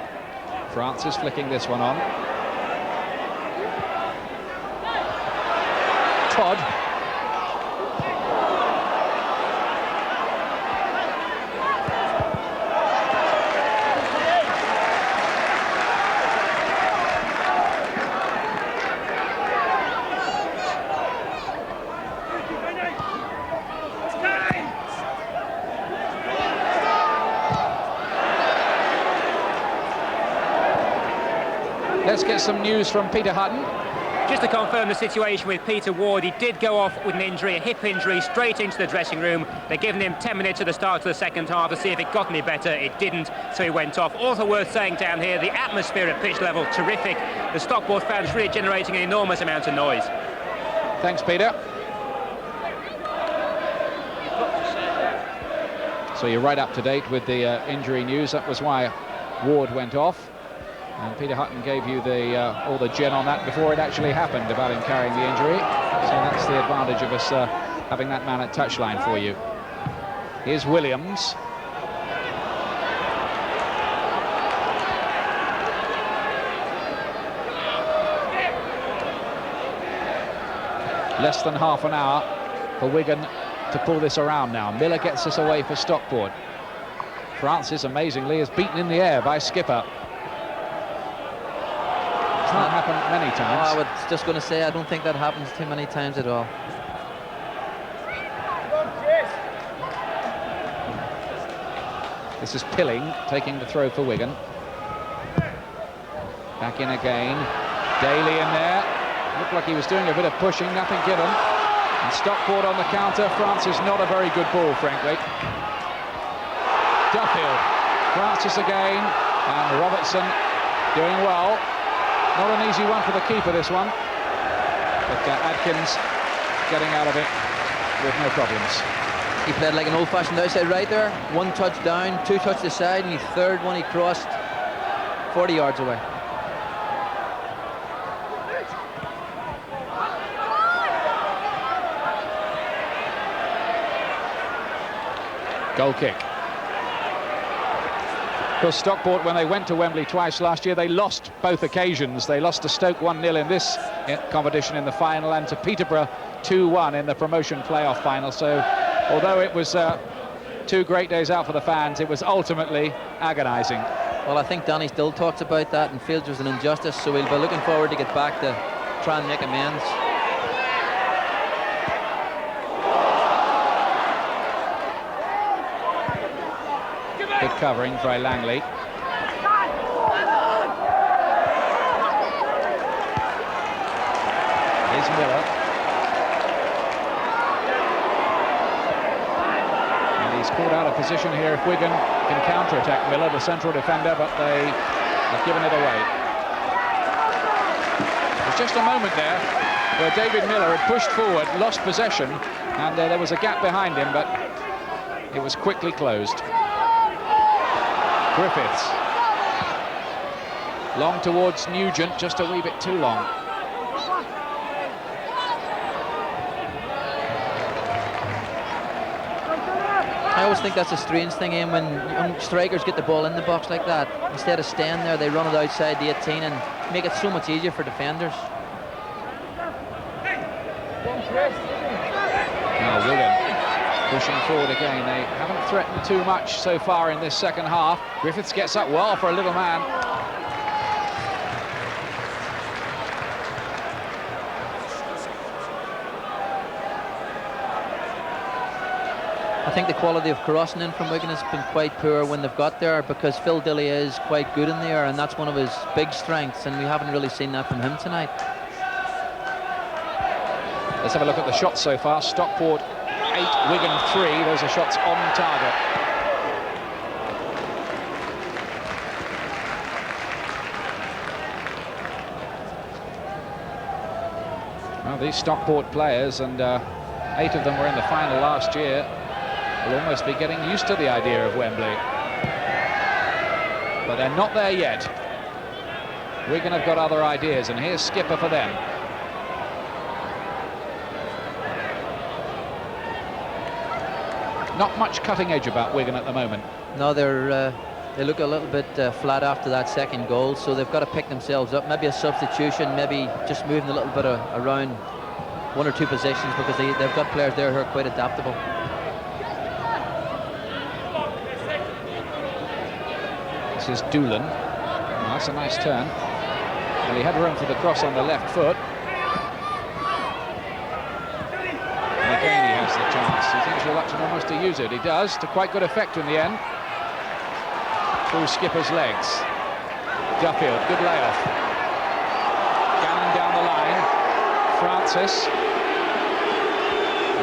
Speaker 3: Francis flicking this one on. Todd. Let's get some news from Peter Hutton.
Speaker 4: Just to confirm the situation with Peter Ward, he did go off with an injury, a hip injury, straight into the dressing room. They're giving him 10 minutes at the start of the second half to see if it got any better. It didn't, so he went off. Also worth saying down here, the atmosphere at pitch level, terrific. The Stockport fans really generating an enormous amount of noise.
Speaker 3: Thanks, Peter. So you're right up to date with the injury news. That was why Ward went off. And Peter Hutton gave you all the gen on that before it actually happened about him carrying the injury. So that's the advantage of us having that man at touchline for you. Here's Williams. Less than half an hour for Wigan to pull this around now. Miller gets us away for Stockport. Francis, amazingly, is beaten in the air by Skipper. It's not happened many times.
Speaker 6: I was just going to say, I don't think that happens too many times at all.
Speaker 3: This is Pilling taking the throw for Wigan. Back in again. Daly in there. Looked like he was doing a bit of pushing, nothing given. And Stockport on the counter. Francis not a very good ball, frankly. Duffield. Francis again. And Robertson doing well. Not an easy one for the keeper, this one. But Adkins getting out of it with no problems.
Speaker 6: He played like an old-fashioned outside right there. One touch down, two touch the side, and the third one he crossed 40 yards away.
Speaker 3: Goal kick. Of course, Stockport, when they went to Wembley twice last year, they lost both occasions. They lost to Stoke 1-0 in this competition in the final, and to Peterborough 2-1 in the promotion playoff final. So, although it was 2 great days out for the fans, it was ultimately agonising.
Speaker 6: Well, I think Danny still talks about that and feels there's an injustice, so we'll be looking forward to get back to try and make amends.
Speaker 3: Good covering by Langley. Here's Miller. And he's caught out of position here if Wigan can counter-attack Miller, the central defender, but they have given it away. There's just a moment there where David Miller had pushed forward, lost possession, and there was a gap behind him, but it was quickly closed. Griffiths. Long towards Nugent, just a wee bit too long.
Speaker 6: I always think that's a strange thing, Ian, when young strikers get the ball in the box like that. Instead of staying there, they run it outside the 18 and make it so much easier for defenders.
Speaker 3: Now Wigan pushing forward again. They haven't threatened too much so far in this second half. Griffiths gets up well for a little man.
Speaker 6: think the quality of crossing in from Wigan has been quite poor when they've got there, because Phil Dilley is quite good in the air, and that's one of his big strengths, and we haven't really seen that from him tonight.
Speaker 3: Let's have a look at the shots so far. Stockport 8, Wigan 3. Those are shots on target. Well, these Stockport players, and 8 of them were in the final last year, will almost be getting used to the idea of Wembley. But they're not there yet. Wigan have got other ideas, and here's skipper for them. Not much cutting edge about Wigan at the moment.
Speaker 6: No, they look a little bit flat after that second goal, so they've got to pick themselves up. Maybe a substitution, maybe just moving a little bit around 1 or 2 positions, because they've got players there who are quite adaptable.
Speaker 3: This is Doolan. Oh, that's a nice turn. Well, he had room for the cross on the left foot. And again he has the chance. He seems reluctant almost to use it. He does, to quite good effect in the end. Through skipper's legs. Duffield, good layoff. Gannon down the line. Francis.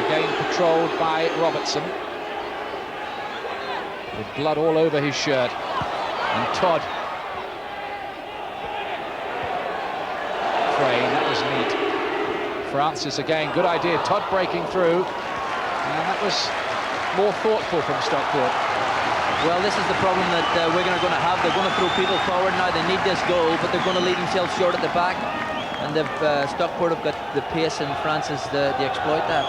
Speaker 3: Again patrolled by Robertson. With blood all over his shirt. And Todd. Crane, that was neat. Francis again, good idea. Todd breaking through. And that was more thoughtful from Stockport.
Speaker 6: Well, this is the problem that Wigan are going to have. They're going to throw people forward now. They need this goal, but they're going to leave themselves short at the back. And Stockport have got the pace, and Francis, they exploit that.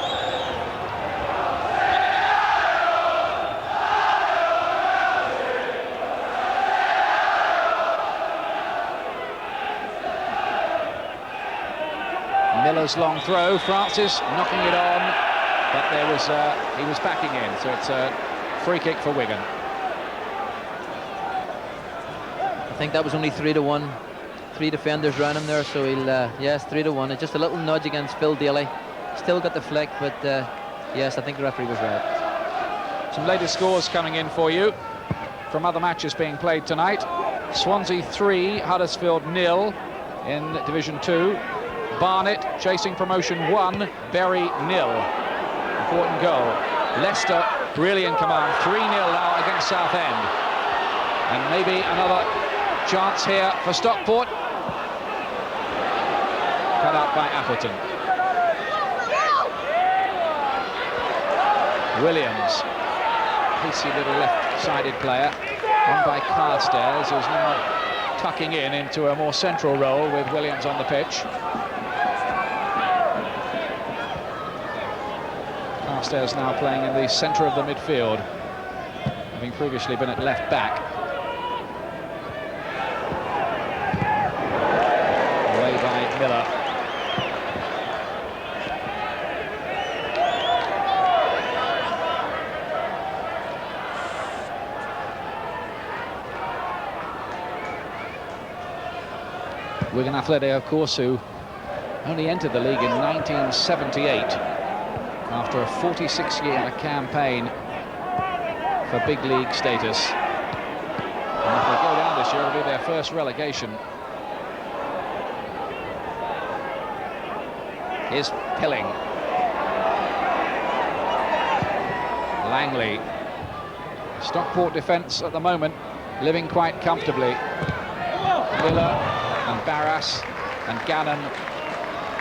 Speaker 3: Miller's long throw, Francis knocking it on, but there was he was backing in, so it's a free kick for Wigan.
Speaker 6: I think that was only 3-1. 3 defenders around him there, so he'll yes, 3-1. It's just a little nudge against Phil Daly. Still got the flick, but yes, I think the referee was right.
Speaker 3: Some latest scores coming in for you from other matches being played tonight. Swansea 3, Huddersfield 0 in Division 2. Barnet chasing promotion 1, Bury 0. Important goal. Leicester really in command, 3-0 now against Southend. And maybe another chance here for Stockport. Cut out by Appleton. Williams, pacey little left-sided player, on by Carstairs, who's now tucking in into a more central role with Williams on the pitch. Carstairs now playing in the centre of the midfield, having previously been at left back. Away by Miller. Wigan Athletic, of course, who only entered the league in 1978 after a 46-year campaign for big league status. And if they go down this year, it'll be their first relegation. Here's Pilling. Langley. Stockport defence at the moment living quite comfortably. Miller and Barras and Gannon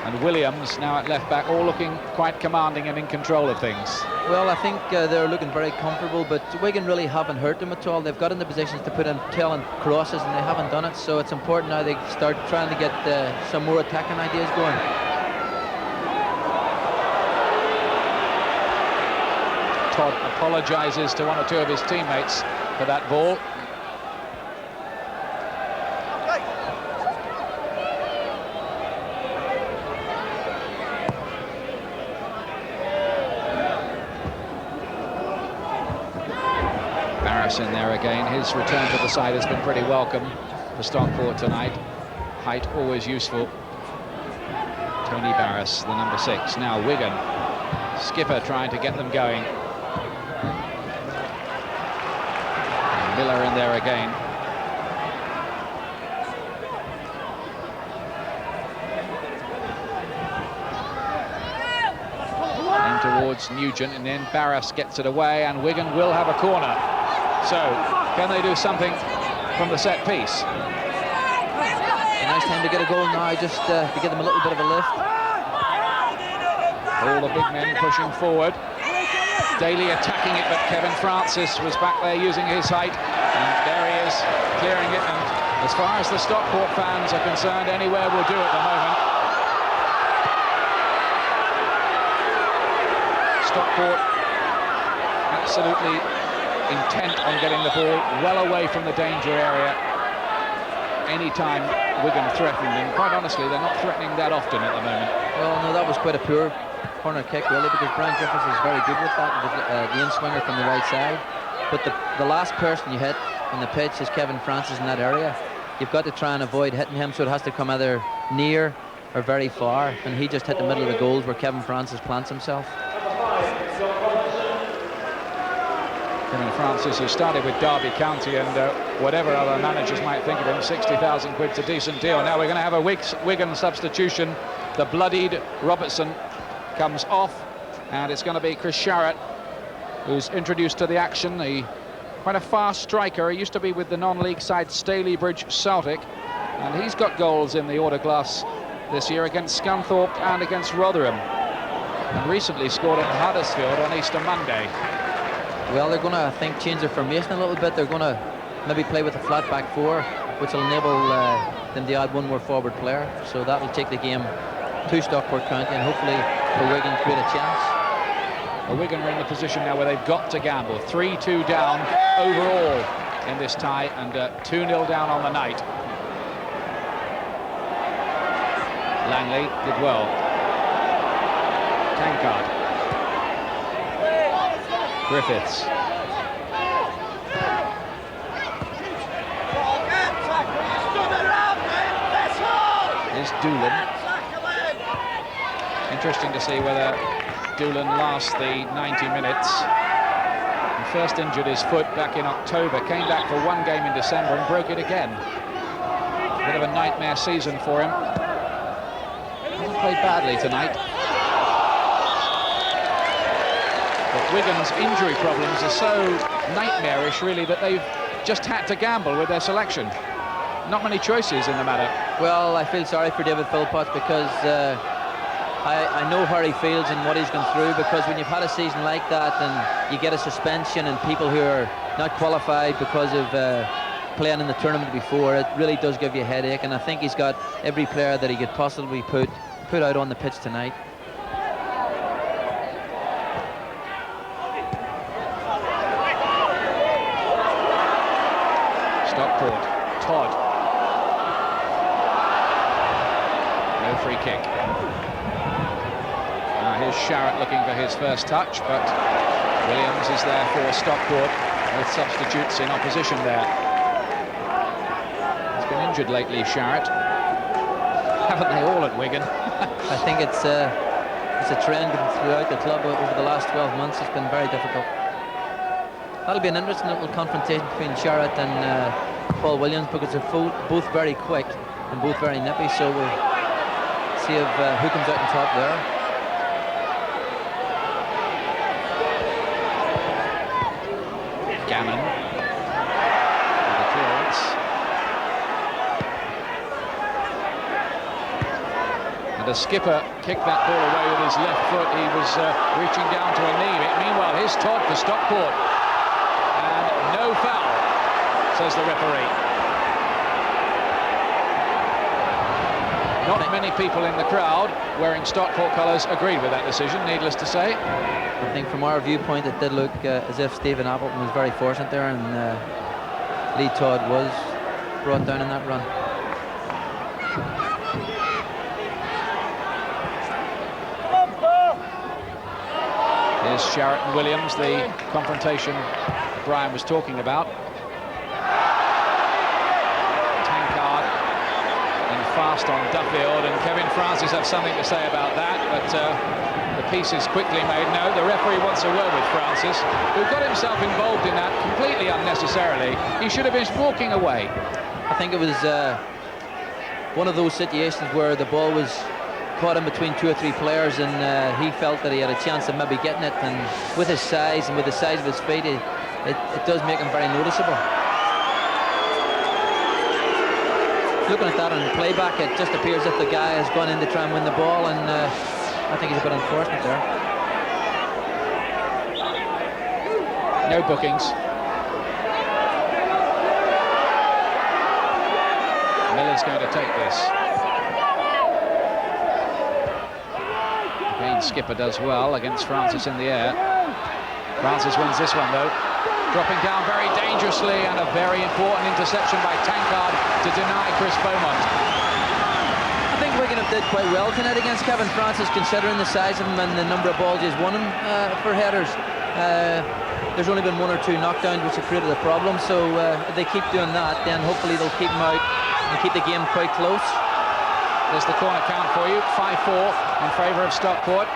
Speaker 3: and Williams now at left back, all looking quite commanding and in control of things.
Speaker 6: Well, I think they're looking very comfortable, but Wigan really haven't hurt them at all. They've got in the positions to put in talent crosses, and they haven't done it, so it's important now they start trying to get some more attacking ideas going.
Speaker 3: Todd apologises to 1 or 2 of his teammates for that ball. In there again. His return to the side has been pretty welcome for Stockport tonight. Height always useful. Tony Barras, the number 6. Now Wigan. Skipper trying to get them going. Miller in there again. In towards Nugent, and then Barras gets it away, and Wigan will have a corner. So, can they do something from the set piece?
Speaker 6: A nice time to get a goal now, just to give them a little bit of a lift.
Speaker 3: All the big men pushing forward. Daly attacking it, but Kevin Francis was back there using his height. And there he is, clearing it. And as far as the Stockport fans are concerned, anywhere will do at the moment. Stockport absolutely intent on getting the ball well away from the danger area anytime Wigan threatened, and quite honestly they're not threatening that often at the moment.
Speaker 6: Well, no, that was quite a poor corner kick really, because Brian Griffiths is very good with that, with the in-swinger from the right side. But the last person you hit on the pitch is Kevin Francis in that area. You've got to try and avoid hitting him, so it has to come either near or very far, and he just hit the middle of the goals where Kevin Francis plants himself.
Speaker 3: Kevin Francis, who started with Derby County, and whatever other managers might think of him, 60,000 quid's a decent deal. Now we're going to have a Wigan substitution. The bloodied Robertson comes off, and it's going to be Chris Sharratt who's introduced to the action. Quite a fast striker. He used to be with the non-league side Stalybridge Celtic, and he's got goals in the Autoglass this year against Scunthorpe and against Rotherham, and recently scored at Huddersfield on Easter Monday.
Speaker 6: Well, they're going to, I think, change their formation a little bit. They're going to maybe play with a flat back four, which will enable them to add one more forward player. So that will take the game to Stockport County, and hopefully for Wigan create a chance.
Speaker 3: Well, Wigan are in the position now where they've got to gamble. 3-2 down overall in this tie, and 2-0 down on the night. Langley did well. Tankard. Griffiths. Here's Doolan. Interesting to see whether Doolan lasts the 90 minutes. He first injured his foot back in October, came back for one game in December and broke it again. A bit of a nightmare season for him. Hasn't played badly tonight. But Wigan's injury problems are so nightmarish, really, that they've just had to gamble with their selection. Not many choices in the matter.
Speaker 6: Well, I feel sorry for David Philpott, because I know how he feels and what he's gone through, because when you've had a season like that and you get a suspension and people who are not qualified because of playing in the tournament before, it really does give you a headache, and I think he's got every player that he could possibly put out on the pitch tonight.
Speaker 3: Stockport, Todd. No free kick. Here's Sharratt looking for his first touch, but Williams is there for Stockport with substitutes in opposition there. He's been injured lately, Sharratt. Haven't they all at Wigan?
Speaker 6: I think it's a trend throughout the club over the last 12 months. It's been very difficult. That'll be an interesting little confrontation between Sharratt and Paul Williams, because they're both very quick and both very nippy, so we'll see if who comes out on top there.
Speaker 3: Gannon with the clearance. And the skipper kicked that ball away with his left foot. He was reaching down to a knee. Meanwhile, here's Todd for Stockport. And no foul, says the referee. Not many people in the crowd wearing Stockport colours agreed with that decision, needless to say.
Speaker 6: I think from our viewpoint it did look as if Stephen Appleton was very fortunate there, and Lee Todd was brought down in that run.
Speaker 3: Here's Sharratt and Williams, the confrontation Brian was talking about. Tankard and fast on Duffield, and Kevin Francis have something to say about that, but the piece is quickly made. No, the referee wants a word with Francis, who got himself involved in that completely entirely unnecessarily. He should have been walking away.
Speaker 6: I think it was one of those situations where the ball was caught in between 2 or 3 players, and he felt that he had a chance of maybe getting it, and with his size and with the size of his feet, it does make him very noticeable. Looking at that on playback, it just appears as if the guy has gone in to try and win the ball, and I think he's a bit unfortunate there.
Speaker 3: No bookings. Miller's going to take this. Again, skipper does well against Francis in the air. Francis wins this one, though. Dropping down very dangerously, and a very important interception by Tankard to deny Chris Beaumont.
Speaker 6: I think Wigan have did quite well tonight against Kevin Francis, considering the size of him and the number of balls he's won him for headers. There's only been 1 or 2 knockdowns which have created a problem, so if they keep doing that, then hopefully they'll keep him out and keep the game quite close.
Speaker 3: There's the corner count for you, 5-4 in favour of Stockport.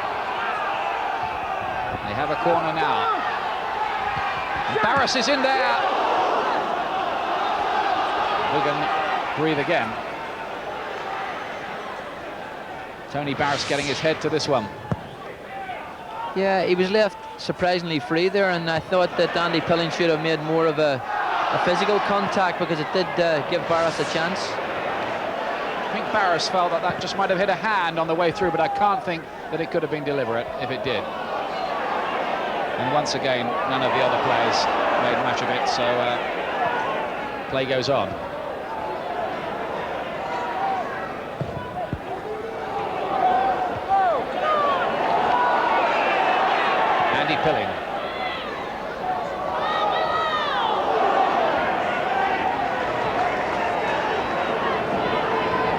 Speaker 3: They have a corner now. Barras is in there. Wigan breathe again. Tony Barras getting his head to this one.
Speaker 6: Yeah, he was left surprisingly free there, and I thought that Andy Pilling should have made more of a physical contact, because it did give Barras a chance.
Speaker 3: I think Barras felt that that just might have hit a hand on the way through, but I can't think that it could have been deliberate if it did. And once again, none of the other players made much of it, so play goes on. Andy Pilling.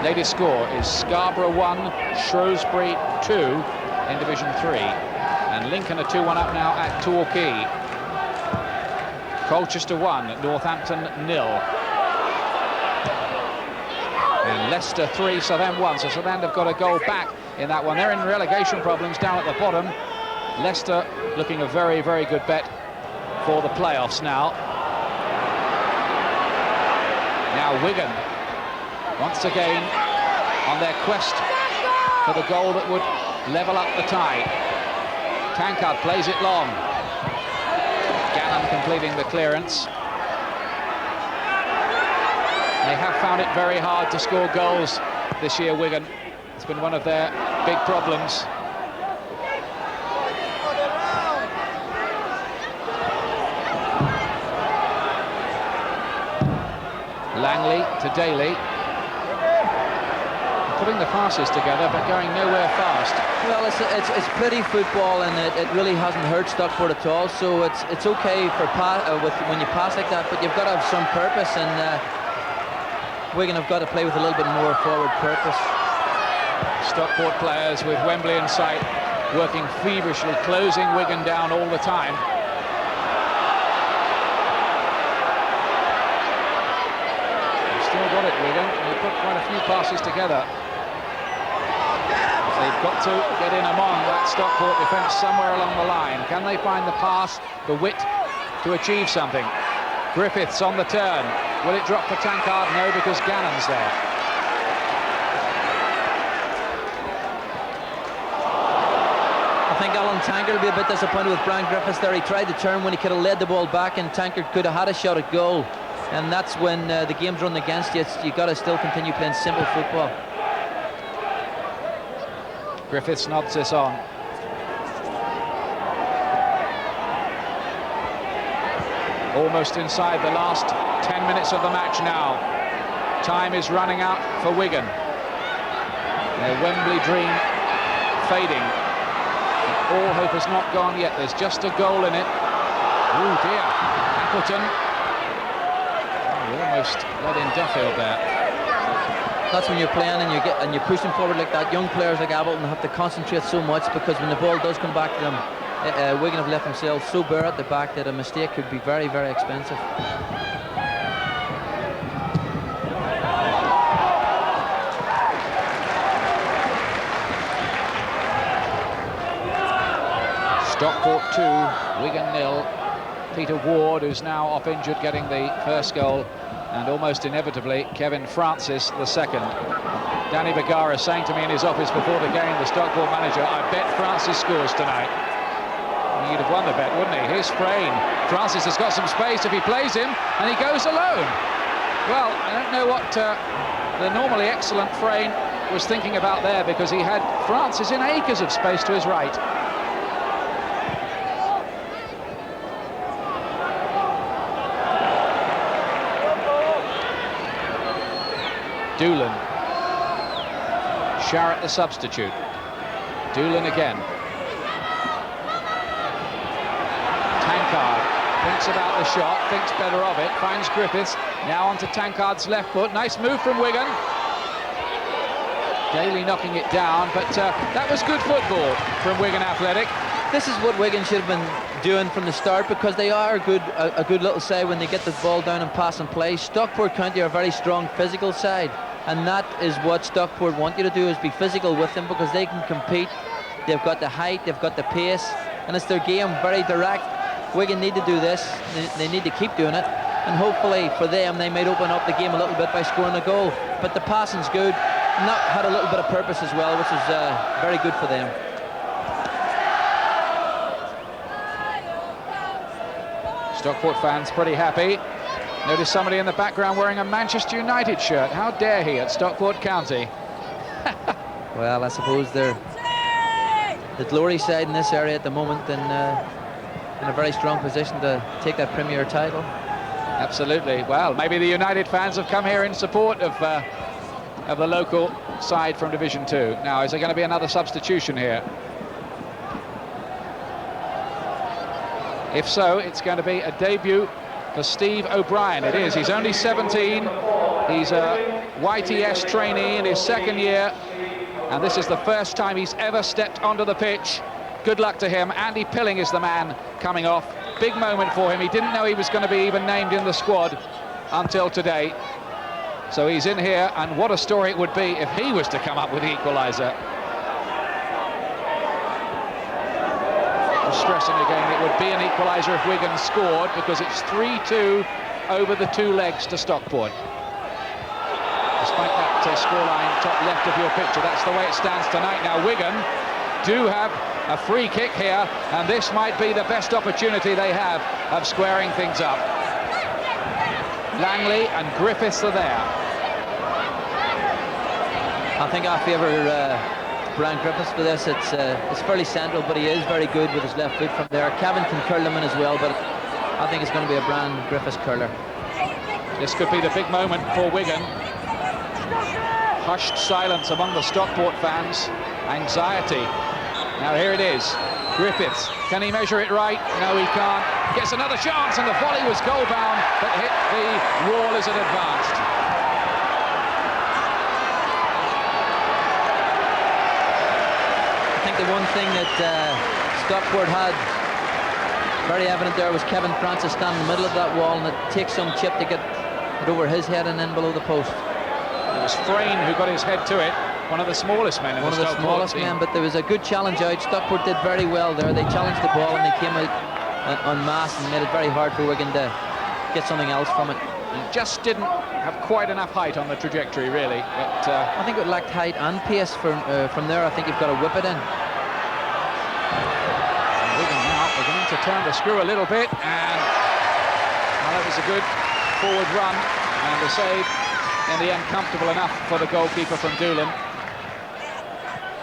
Speaker 3: Latest score is Scarborough 1, Shrewsbury 2 in Division 3. And Lincoln are 2-1 up now at Torquay. Colchester 1, Northampton 0. And Leicester 3, Southend 1. So Southend have got a goal back in that one. They're in relegation problems down at the bottom. Leicester looking a very, very good bet for the playoffs now. Now Wigan, once again, on their quest for the goal that would level up the tie. Tankard plays it long. Gannon completing the clearance. They have found it very hard to score goals this year, Wigan. It's been one of their big problems. Langley to Daly. Putting the passes together, but going nowhere fast.
Speaker 6: Well, it's pretty football, and it really hasn't hurt Stockport at all. So it's okay for when you pass like that, but you've got to have some purpose, and Wigan have got to play with a little bit more forward purpose.
Speaker 3: Stockport players with Wembley in sight, working feverishly, closing Wigan down all the time. They've still got it, Wigan. They put quite a few passes together. They've got to get in among that Stockport defence somewhere along the line. Can they find the pass, the wit to achieve something? Griffiths on the turn. Will it drop for Tankard? No, because Gannon's there.
Speaker 6: I think Alan Tankard will be a bit disappointed with Brian Griffiths there. He tried to turn when he could have led the ball back, and Tankard could have had a shot at goal. And that's when the game's run against you. You've got to still continue playing simple football.
Speaker 3: Griffiths nods this on. Almost inside the last 10 minutes of the match now. Time is running out for Wigan. Their Wembley dream fading. All hope has not gone yet. There's just a goal in it. Oh dear, Appleton. Oh, almost let in Duffield there.
Speaker 6: That's when you're playing and you're pushing forward like that. Young players like Appleton have to concentrate so much, because when the ball does come back to them, Wigan have left themselves so bare at the back that a mistake could be very, very expensive. Stockport 2, Wigan 0.
Speaker 3: Peter Ward, who's now off injured, getting the first goal, and almost inevitably Kevin Francis the second. Danny Bergara saying to me in his office before the game, the Stockport manager, I bet Francis scores tonight. He'd have won the bet, wouldn't he? Here's Frayne. Francis has got some space if he plays him, and he goes alone. Well, I don't know what the normally excellent Frayne was thinking about there, because he had Francis in acres of space to his right. Doolan. Sharrett the substitute. Doolan again. Tankard thinks about the shot, thinks better of it, finds Griffiths. Now onto Tankard's left foot. Nice move from Wigan. Daly knocking it down, but that was good football from Wigan Athletic.
Speaker 6: This is what Wigan should have been doing from the start, because they are a good little side when they get the ball down and pass and play. Stockport County are a very strong physical side, and that is what Stockport want you to do, is be physical with them, because they can compete. They've got the height, they've got the pace, and it's their game, very direct. Wigan need to do this, they need to keep doing it, and hopefully for them they might open up the game a little bit by scoring a goal. But the passing's good, and that had a little bit of purpose as well, which is very good for them.
Speaker 3: Stockport fans pretty happy. Notice somebody in the background wearing a Manchester United shirt. How dare he at Stockport County?
Speaker 6: Well, I suppose they're the glory side in this area at the moment, and in a very strong position to take that Premier title.
Speaker 3: Absolutely. Well, maybe the United fans have come here in support of the local side from Division 2. Now, is there going to be another substitution here? If so, it's going to be a debut for Steve O'Brien. It is. He's only 17. He's a YTS trainee in his second year, and this is the first time he's ever stepped onto the pitch. Good luck to him. Andy Pilling is the man coming off. Big moment for him. He didn't know he was going to be even named in the squad until today. So he's in here, and what a story it would be if he was to come up with the equaliser. Stressing again, it would be an equaliser if Wigan scored, because it's 3-2 over the two legs to Stockport. Despite that scoreline top left of your picture, that's the way it stands tonight. Now Wigan do have a free kick here, and this might be the best opportunity they have of squaring things up. Langley and Griffiths are there.
Speaker 6: I think I favour Brian Griffiths for this. It's fairly central, but he is very good with his left foot from there. Kevin can curl him in as well, but I think it's going to be a Brian Griffiths curler.
Speaker 3: This could be the big moment for Wigan. Hushed silence among the Stockport fans. Anxiety. Now here it is. Griffiths, can he measure it right? No, he can't. Gets another chance, and the volley was goal-bound, but hit the wall as it advanced.
Speaker 6: I think the one thing that Stockport had very evident there was Kevin Francis standing in the middle of that wall, and it takes some chip to get it over his head and in below the post.
Speaker 3: It was Frayne who got his head to it. One of the smallest men in the Stockport team. One of the smallest men,
Speaker 6: but there was a good challenge out. Stockport did very well there. They challenged the ball and they came out en masse and made it very hard for Wigan to get something else from it.
Speaker 3: He just didn't have quite enough height on the trajectory, really. But
Speaker 6: I think it lacked height and pace from there. I think you've got to whip it in.
Speaker 3: Wigan now beginning to turn the screw a little bit, and well, that was a good forward run, and the save in the end comfortable enough for the goalkeeper from Doolan.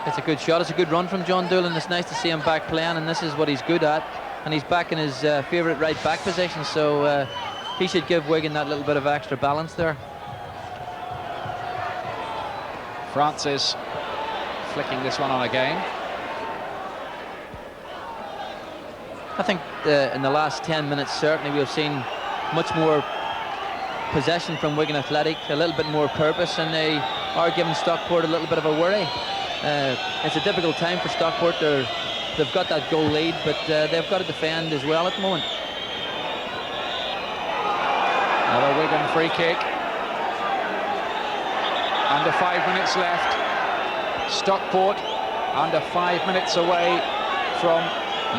Speaker 6: It's a good shot. It's a good run from John Doolan. It's nice to see him back playing, and this is what he's good at. And he's back in his favourite right back position, so he should give Wigan that little bit of extra balance there.
Speaker 3: Francis flicking this one on again.
Speaker 6: I think in the last 10 minutes certainly we've seen much more possession from Wigan Athletic, a little bit more purpose, and they are giving Stockport a little bit of a worry. It's a difficult time for Stockport. They've got that goal lead, but they've got to defend as well at the moment.
Speaker 3: Another Wigan free kick. Under 5 minutes left. Stockport under 5 minutes away from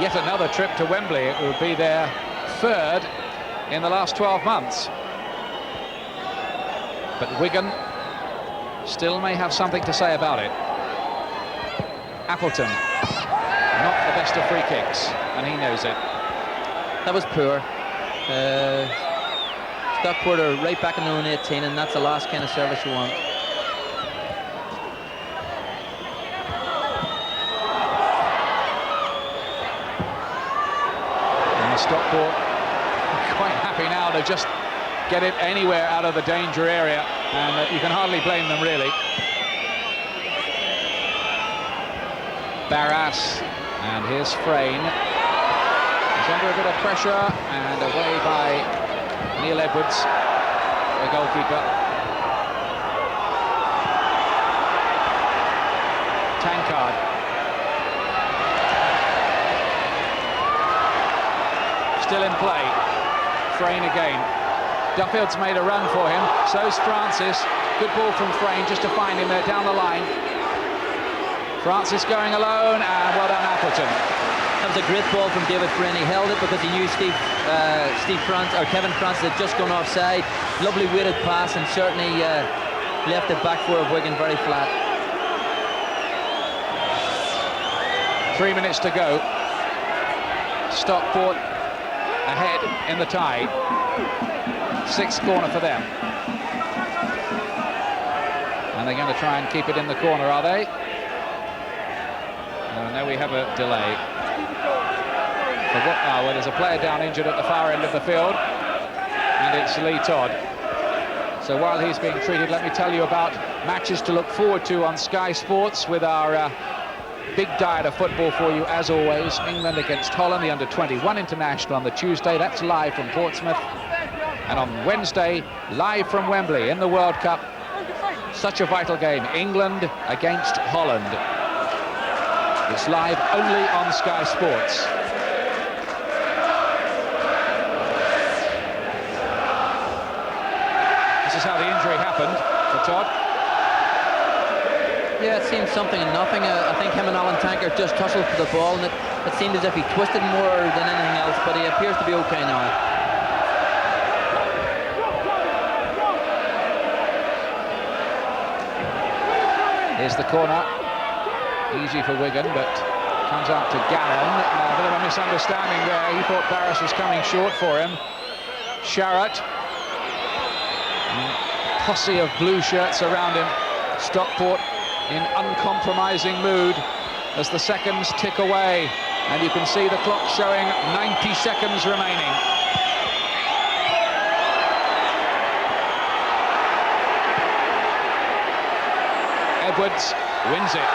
Speaker 3: yet another trip to Wembley. It will be their third in the last 12 months. But Wigan still may have something to say about it. Appleton, not the best of free kicks, and he knows it.
Speaker 6: That was poor. Stockport are right back in their own 18, and that's the last kind of service you want.
Speaker 3: And Stockport quite happy now to just get it anywhere out of the danger area, and you can hardly blame them, really. Barras, and here's Frayne. He's under a bit of pressure, and away by Neil Edwards, the goalkeeper. Tankard. Still in play. Frayne again. Duffield's made a run for him, so's Francis. Good ball from Frayne just to find him there down the line. Francis going alone, and well done, Appleton.
Speaker 6: That was a great ball from David Frayne. He held it because he knew Kevin Francis had just gone offside. Lovely weighted pass, and certainly left the back four of Wigan very flat.
Speaker 3: 3 minutes to go. Stockport ahead in the tie. Sixth corner for them. And they're going to try and keep it in the corner, are they? Now we have a delay. Well, there's a player down injured at the far end of the field, and it's Lee Todd. So while he's being treated, let me tell you about matches to look forward to on Sky Sports with our big diet of football for you, as always. England against Holland, the under-21 international on the Tuesday. That's live from Portsmouth. And on Wednesday, live from Wembley in the World Cup. Such a vital game, England against Holland. It's live only on Sky Sports. This is how the injury happened for Todd.
Speaker 6: Yeah, it seemed something and nothing. I think him and Alan Tankard just tussled for the ball, and it seemed as if he twisted more than anything else, but he appears to be okay now.
Speaker 3: Here's the corner. Easy for Wigan, but comes out to Gallon. A bit of a misunderstanding there. He thought Barras was coming short for him. Sharratt. Posse of blue shirts around him. Stockport in uncompromising mood as the seconds tick away. And you can see the clock showing 90 seconds remaining. Edwards wins it.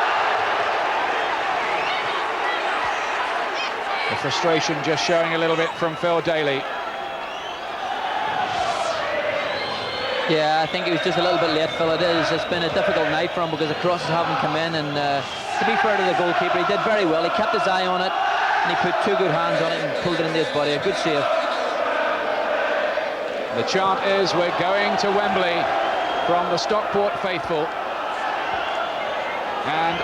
Speaker 3: The frustration just showing a little bit from Phil Daly.
Speaker 6: Yeah, I think he was just a little bit late, Phil. It's been a difficult night for him because the crosses haven't come in, and to be fair to the goalkeeper, he did very well. He kept his eye on it, and he put two good hands on it and pulled it into his body. A good save.
Speaker 3: The chant is, we're going to Wembley, from the Stockport faithful. And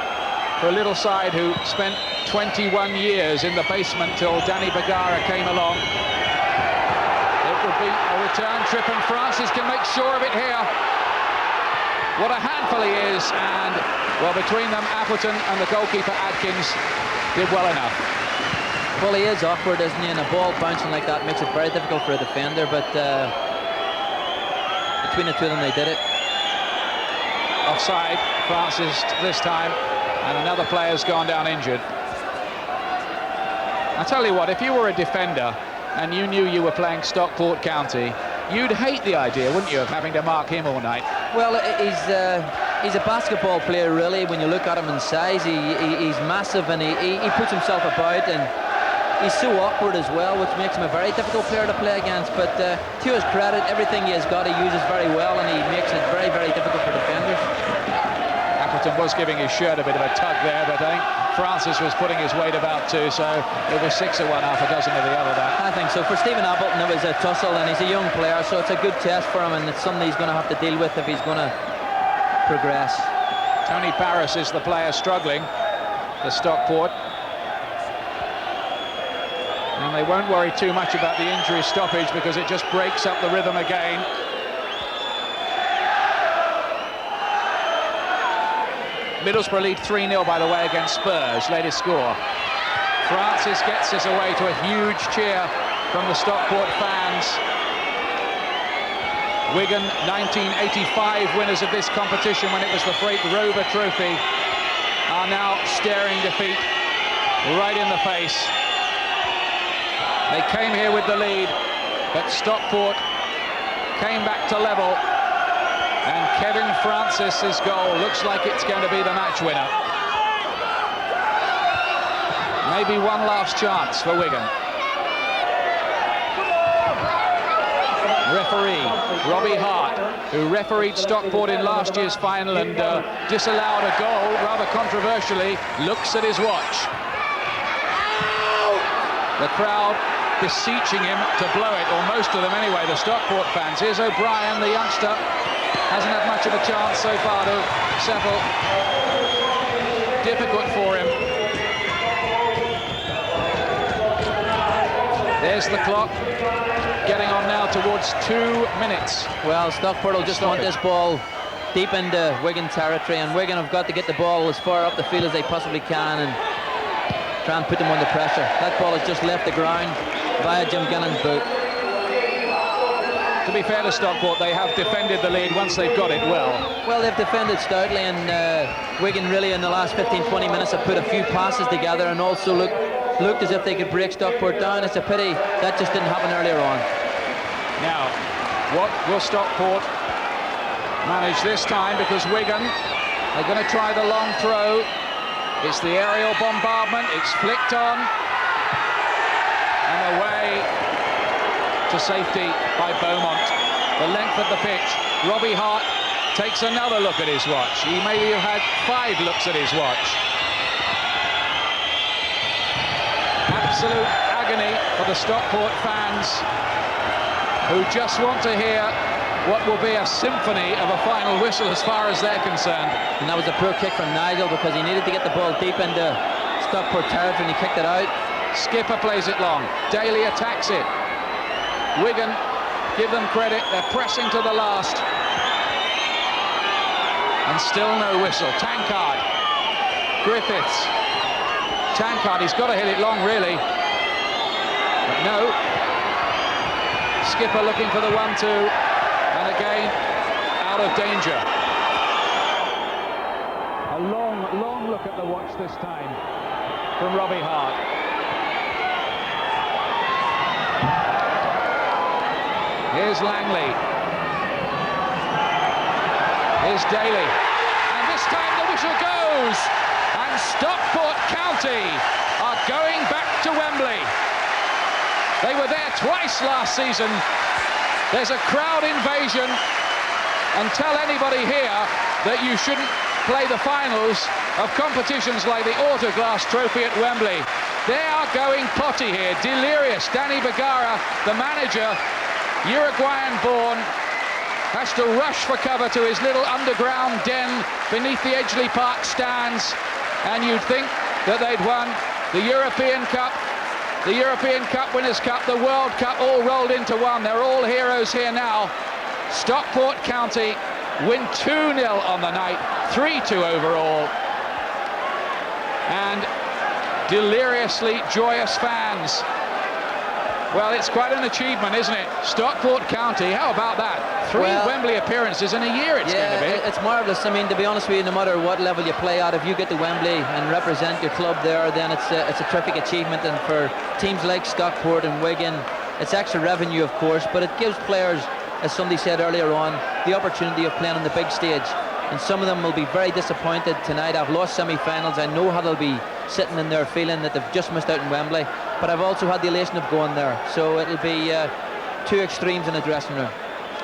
Speaker 3: for a little side who spent 21 years in the basement till Danny Bagara came along, it would be a return trip, and Francis can make sure of it here. What a handful he is, and well, between them, Appleton and the goalkeeper Adkins did well enough.
Speaker 6: Well, he is awkward, isn't he? And a ball bouncing like that makes it very difficult for a defender, but between the two of them, they did it.
Speaker 3: Offside, Francis this time, and another player's gone down injured. I tell you what, if you were a defender and you knew you were playing Stockport County, you'd hate the idea, wouldn't you, of having to mark him all night?
Speaker 6: Well, he's a basketball player, really. When you look at him in size, he's massive, and he puts himself about, and he's so awkward as well, which makes him a very difficult player to play against. But to his credit, everything he has got, he uses very well, and he makes it very, very difficult for defenders.
Speaker 3: Appleton was giving his shirt a bit of a tug there, but I think Francis was putting his weight about too, so it was 6 of one, half a dozen of the other. That
Speaker 6: I think so. For Stephen Appleton, it was a tussle, and he's a young player, so it's a good test for him, and it's something he's going to have to deal with if he's going to progress.
Speaker 3: Tony Barras is the player struggling for Stockport. And they won't worry too much about the injury stoppage because it just breaks up the rhythm again. Middlesbrough lead 3-0, by the way, against Spurs, latest score. Francis gets us away to a huge cheer from the Stockport fans. Wigan, 1985 winners of this competition when it was the Freight Rover Trophy, are now staring defeat right in the face. They came here with the lead, but Stockport came back to level, and Kevin Francis's goal looks like it's going to be the match winner. Maybe one last chance for Wigan. Referee Robbie Hart, who refereed Stockport in last year's final and disallowed a goal rather controversially, looks at his watch. The crowd beseeching him to blow it, or most of them anyway, the Stockport fans. Here's O'Brien, the youngster, hasn't had much of a chance so far to settle. Difficult for him. There's the clock, getting on now towards 2 minutes.
Speaker 6: Well, Stockport will just want this ball deep into Wigan territory, and Wigan have got to get the ball as far up the field as they possibly can and try and put them under pressure. That ball has just left the ground via Jim Ginnan's boot.
Speaker 3: To be fair to Stockport, they have defended the lead once they've got it well.
Speaker 6: Well, they've defended stoutly, and Wigan really in the last 15-20 minutes have put a few passes together and also looked as if they could break Stockport down. It's a pity that just didn't happen earlier on.
Speaker 3: Now, what will Stockport manage this time? Because Wigan, they're going to try the long throw. It's the aerial bombardment. It's flicked on and away to safety by Beaumont. The length of the pitch. Robbie Hart takes another look at his watch. He maybe have had 5 looks at his watch. Absolute agony for the Stockport fans, who just want to hear what will be a symphony of a final whistle as far as they're concerned.
Speaker 6: And that was a poor kick from Nigel because he needed to get the ball deep into Stockport territory and he kicked it out.
Speaker 3: Skipper plays it long. Daly attacks it. Wigan, give them credit, they're pressing to the last. And still no whistle. Tankard. Griffiths. Tankard, he's got to hit it long, really. But no. Skipper looking for the 1-2. And again, out of danger. A long look at the watch this time from Robbie Hart. Here's Langley. Here's Daly. And this time the whistle goes. And Stockport County are going back to Wembley. They were there twice last season. There's a crowd invasion. And tell anybody here that you shouldn't play the finals of competitions like the Autoglass Trophy at Wembley. They are going potty here. Delirious. Danny Bergara, the manager, Uruguayan-born, has to rush for cover to his little underground den beneath the Edgeley Park stands, and you'd think that they'd won the European Cup, the European Cup Winners' Cup, the World Cup, all rolled into one. They're all heroes here now. Stockport County win 2-0 on the night, 3-2 overall, and deliriously joyous fans. Well, it's quite an achievement, isn't it? Stockport County, how about that? 3 Wembley appearances in a year it's going to be.
Speaker 6: It's marvellous. I mean, to be honest with you, no matter what level you play at, if you get to Wembley and represent your club there, then it's a terrific achievement. And for teams like Stockport and Wigan, it's extra revenue, of course, but it gives players, as somebody said earlier on, the opportunity of playing on the big stage. And some of them will be very disappointed tonight. I've lost semi-finals. I know how they'll be sitting in there feeling that they've just missed out in Wembley. But I've also had the elation of going there. So it'll be 2 extremes in the dressing room.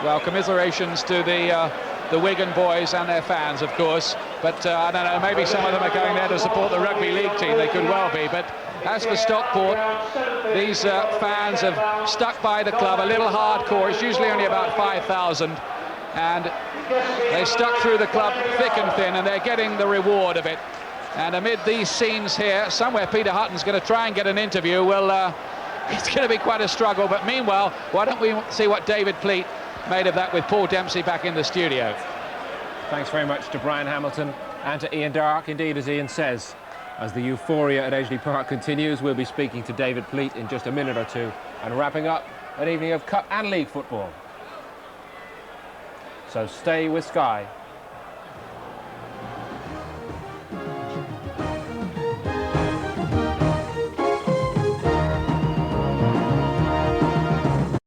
Speaker 3: Well, commiserations to the Wigan boys and their fans, of course. But I don't know, maybe some of them are going there to support the rugby league team. They could well be. But as for Stockport, these fans have stuck by the club a little hardcore. It's usually only about 5,000. And they stuck through the club thick and thin, and they're getting the reward of it. And amid these scenes here, somewhere Peter Hutton's going to try and get an interview. We'll It's going to be quite a struggle, but meanwhile, why don't we see what David Pleat made of that with Paul Dempsey back in the studio.
Speaker 1: Thanks very much to Brian Hamilton and to Ian Darke. Indeed, as Ian says, as the euphoria at Edgeley Park continues, we'll be speaking to David Pleat in just a minute or two and wrapping up an evening of Cup and League football. So stay with Sky.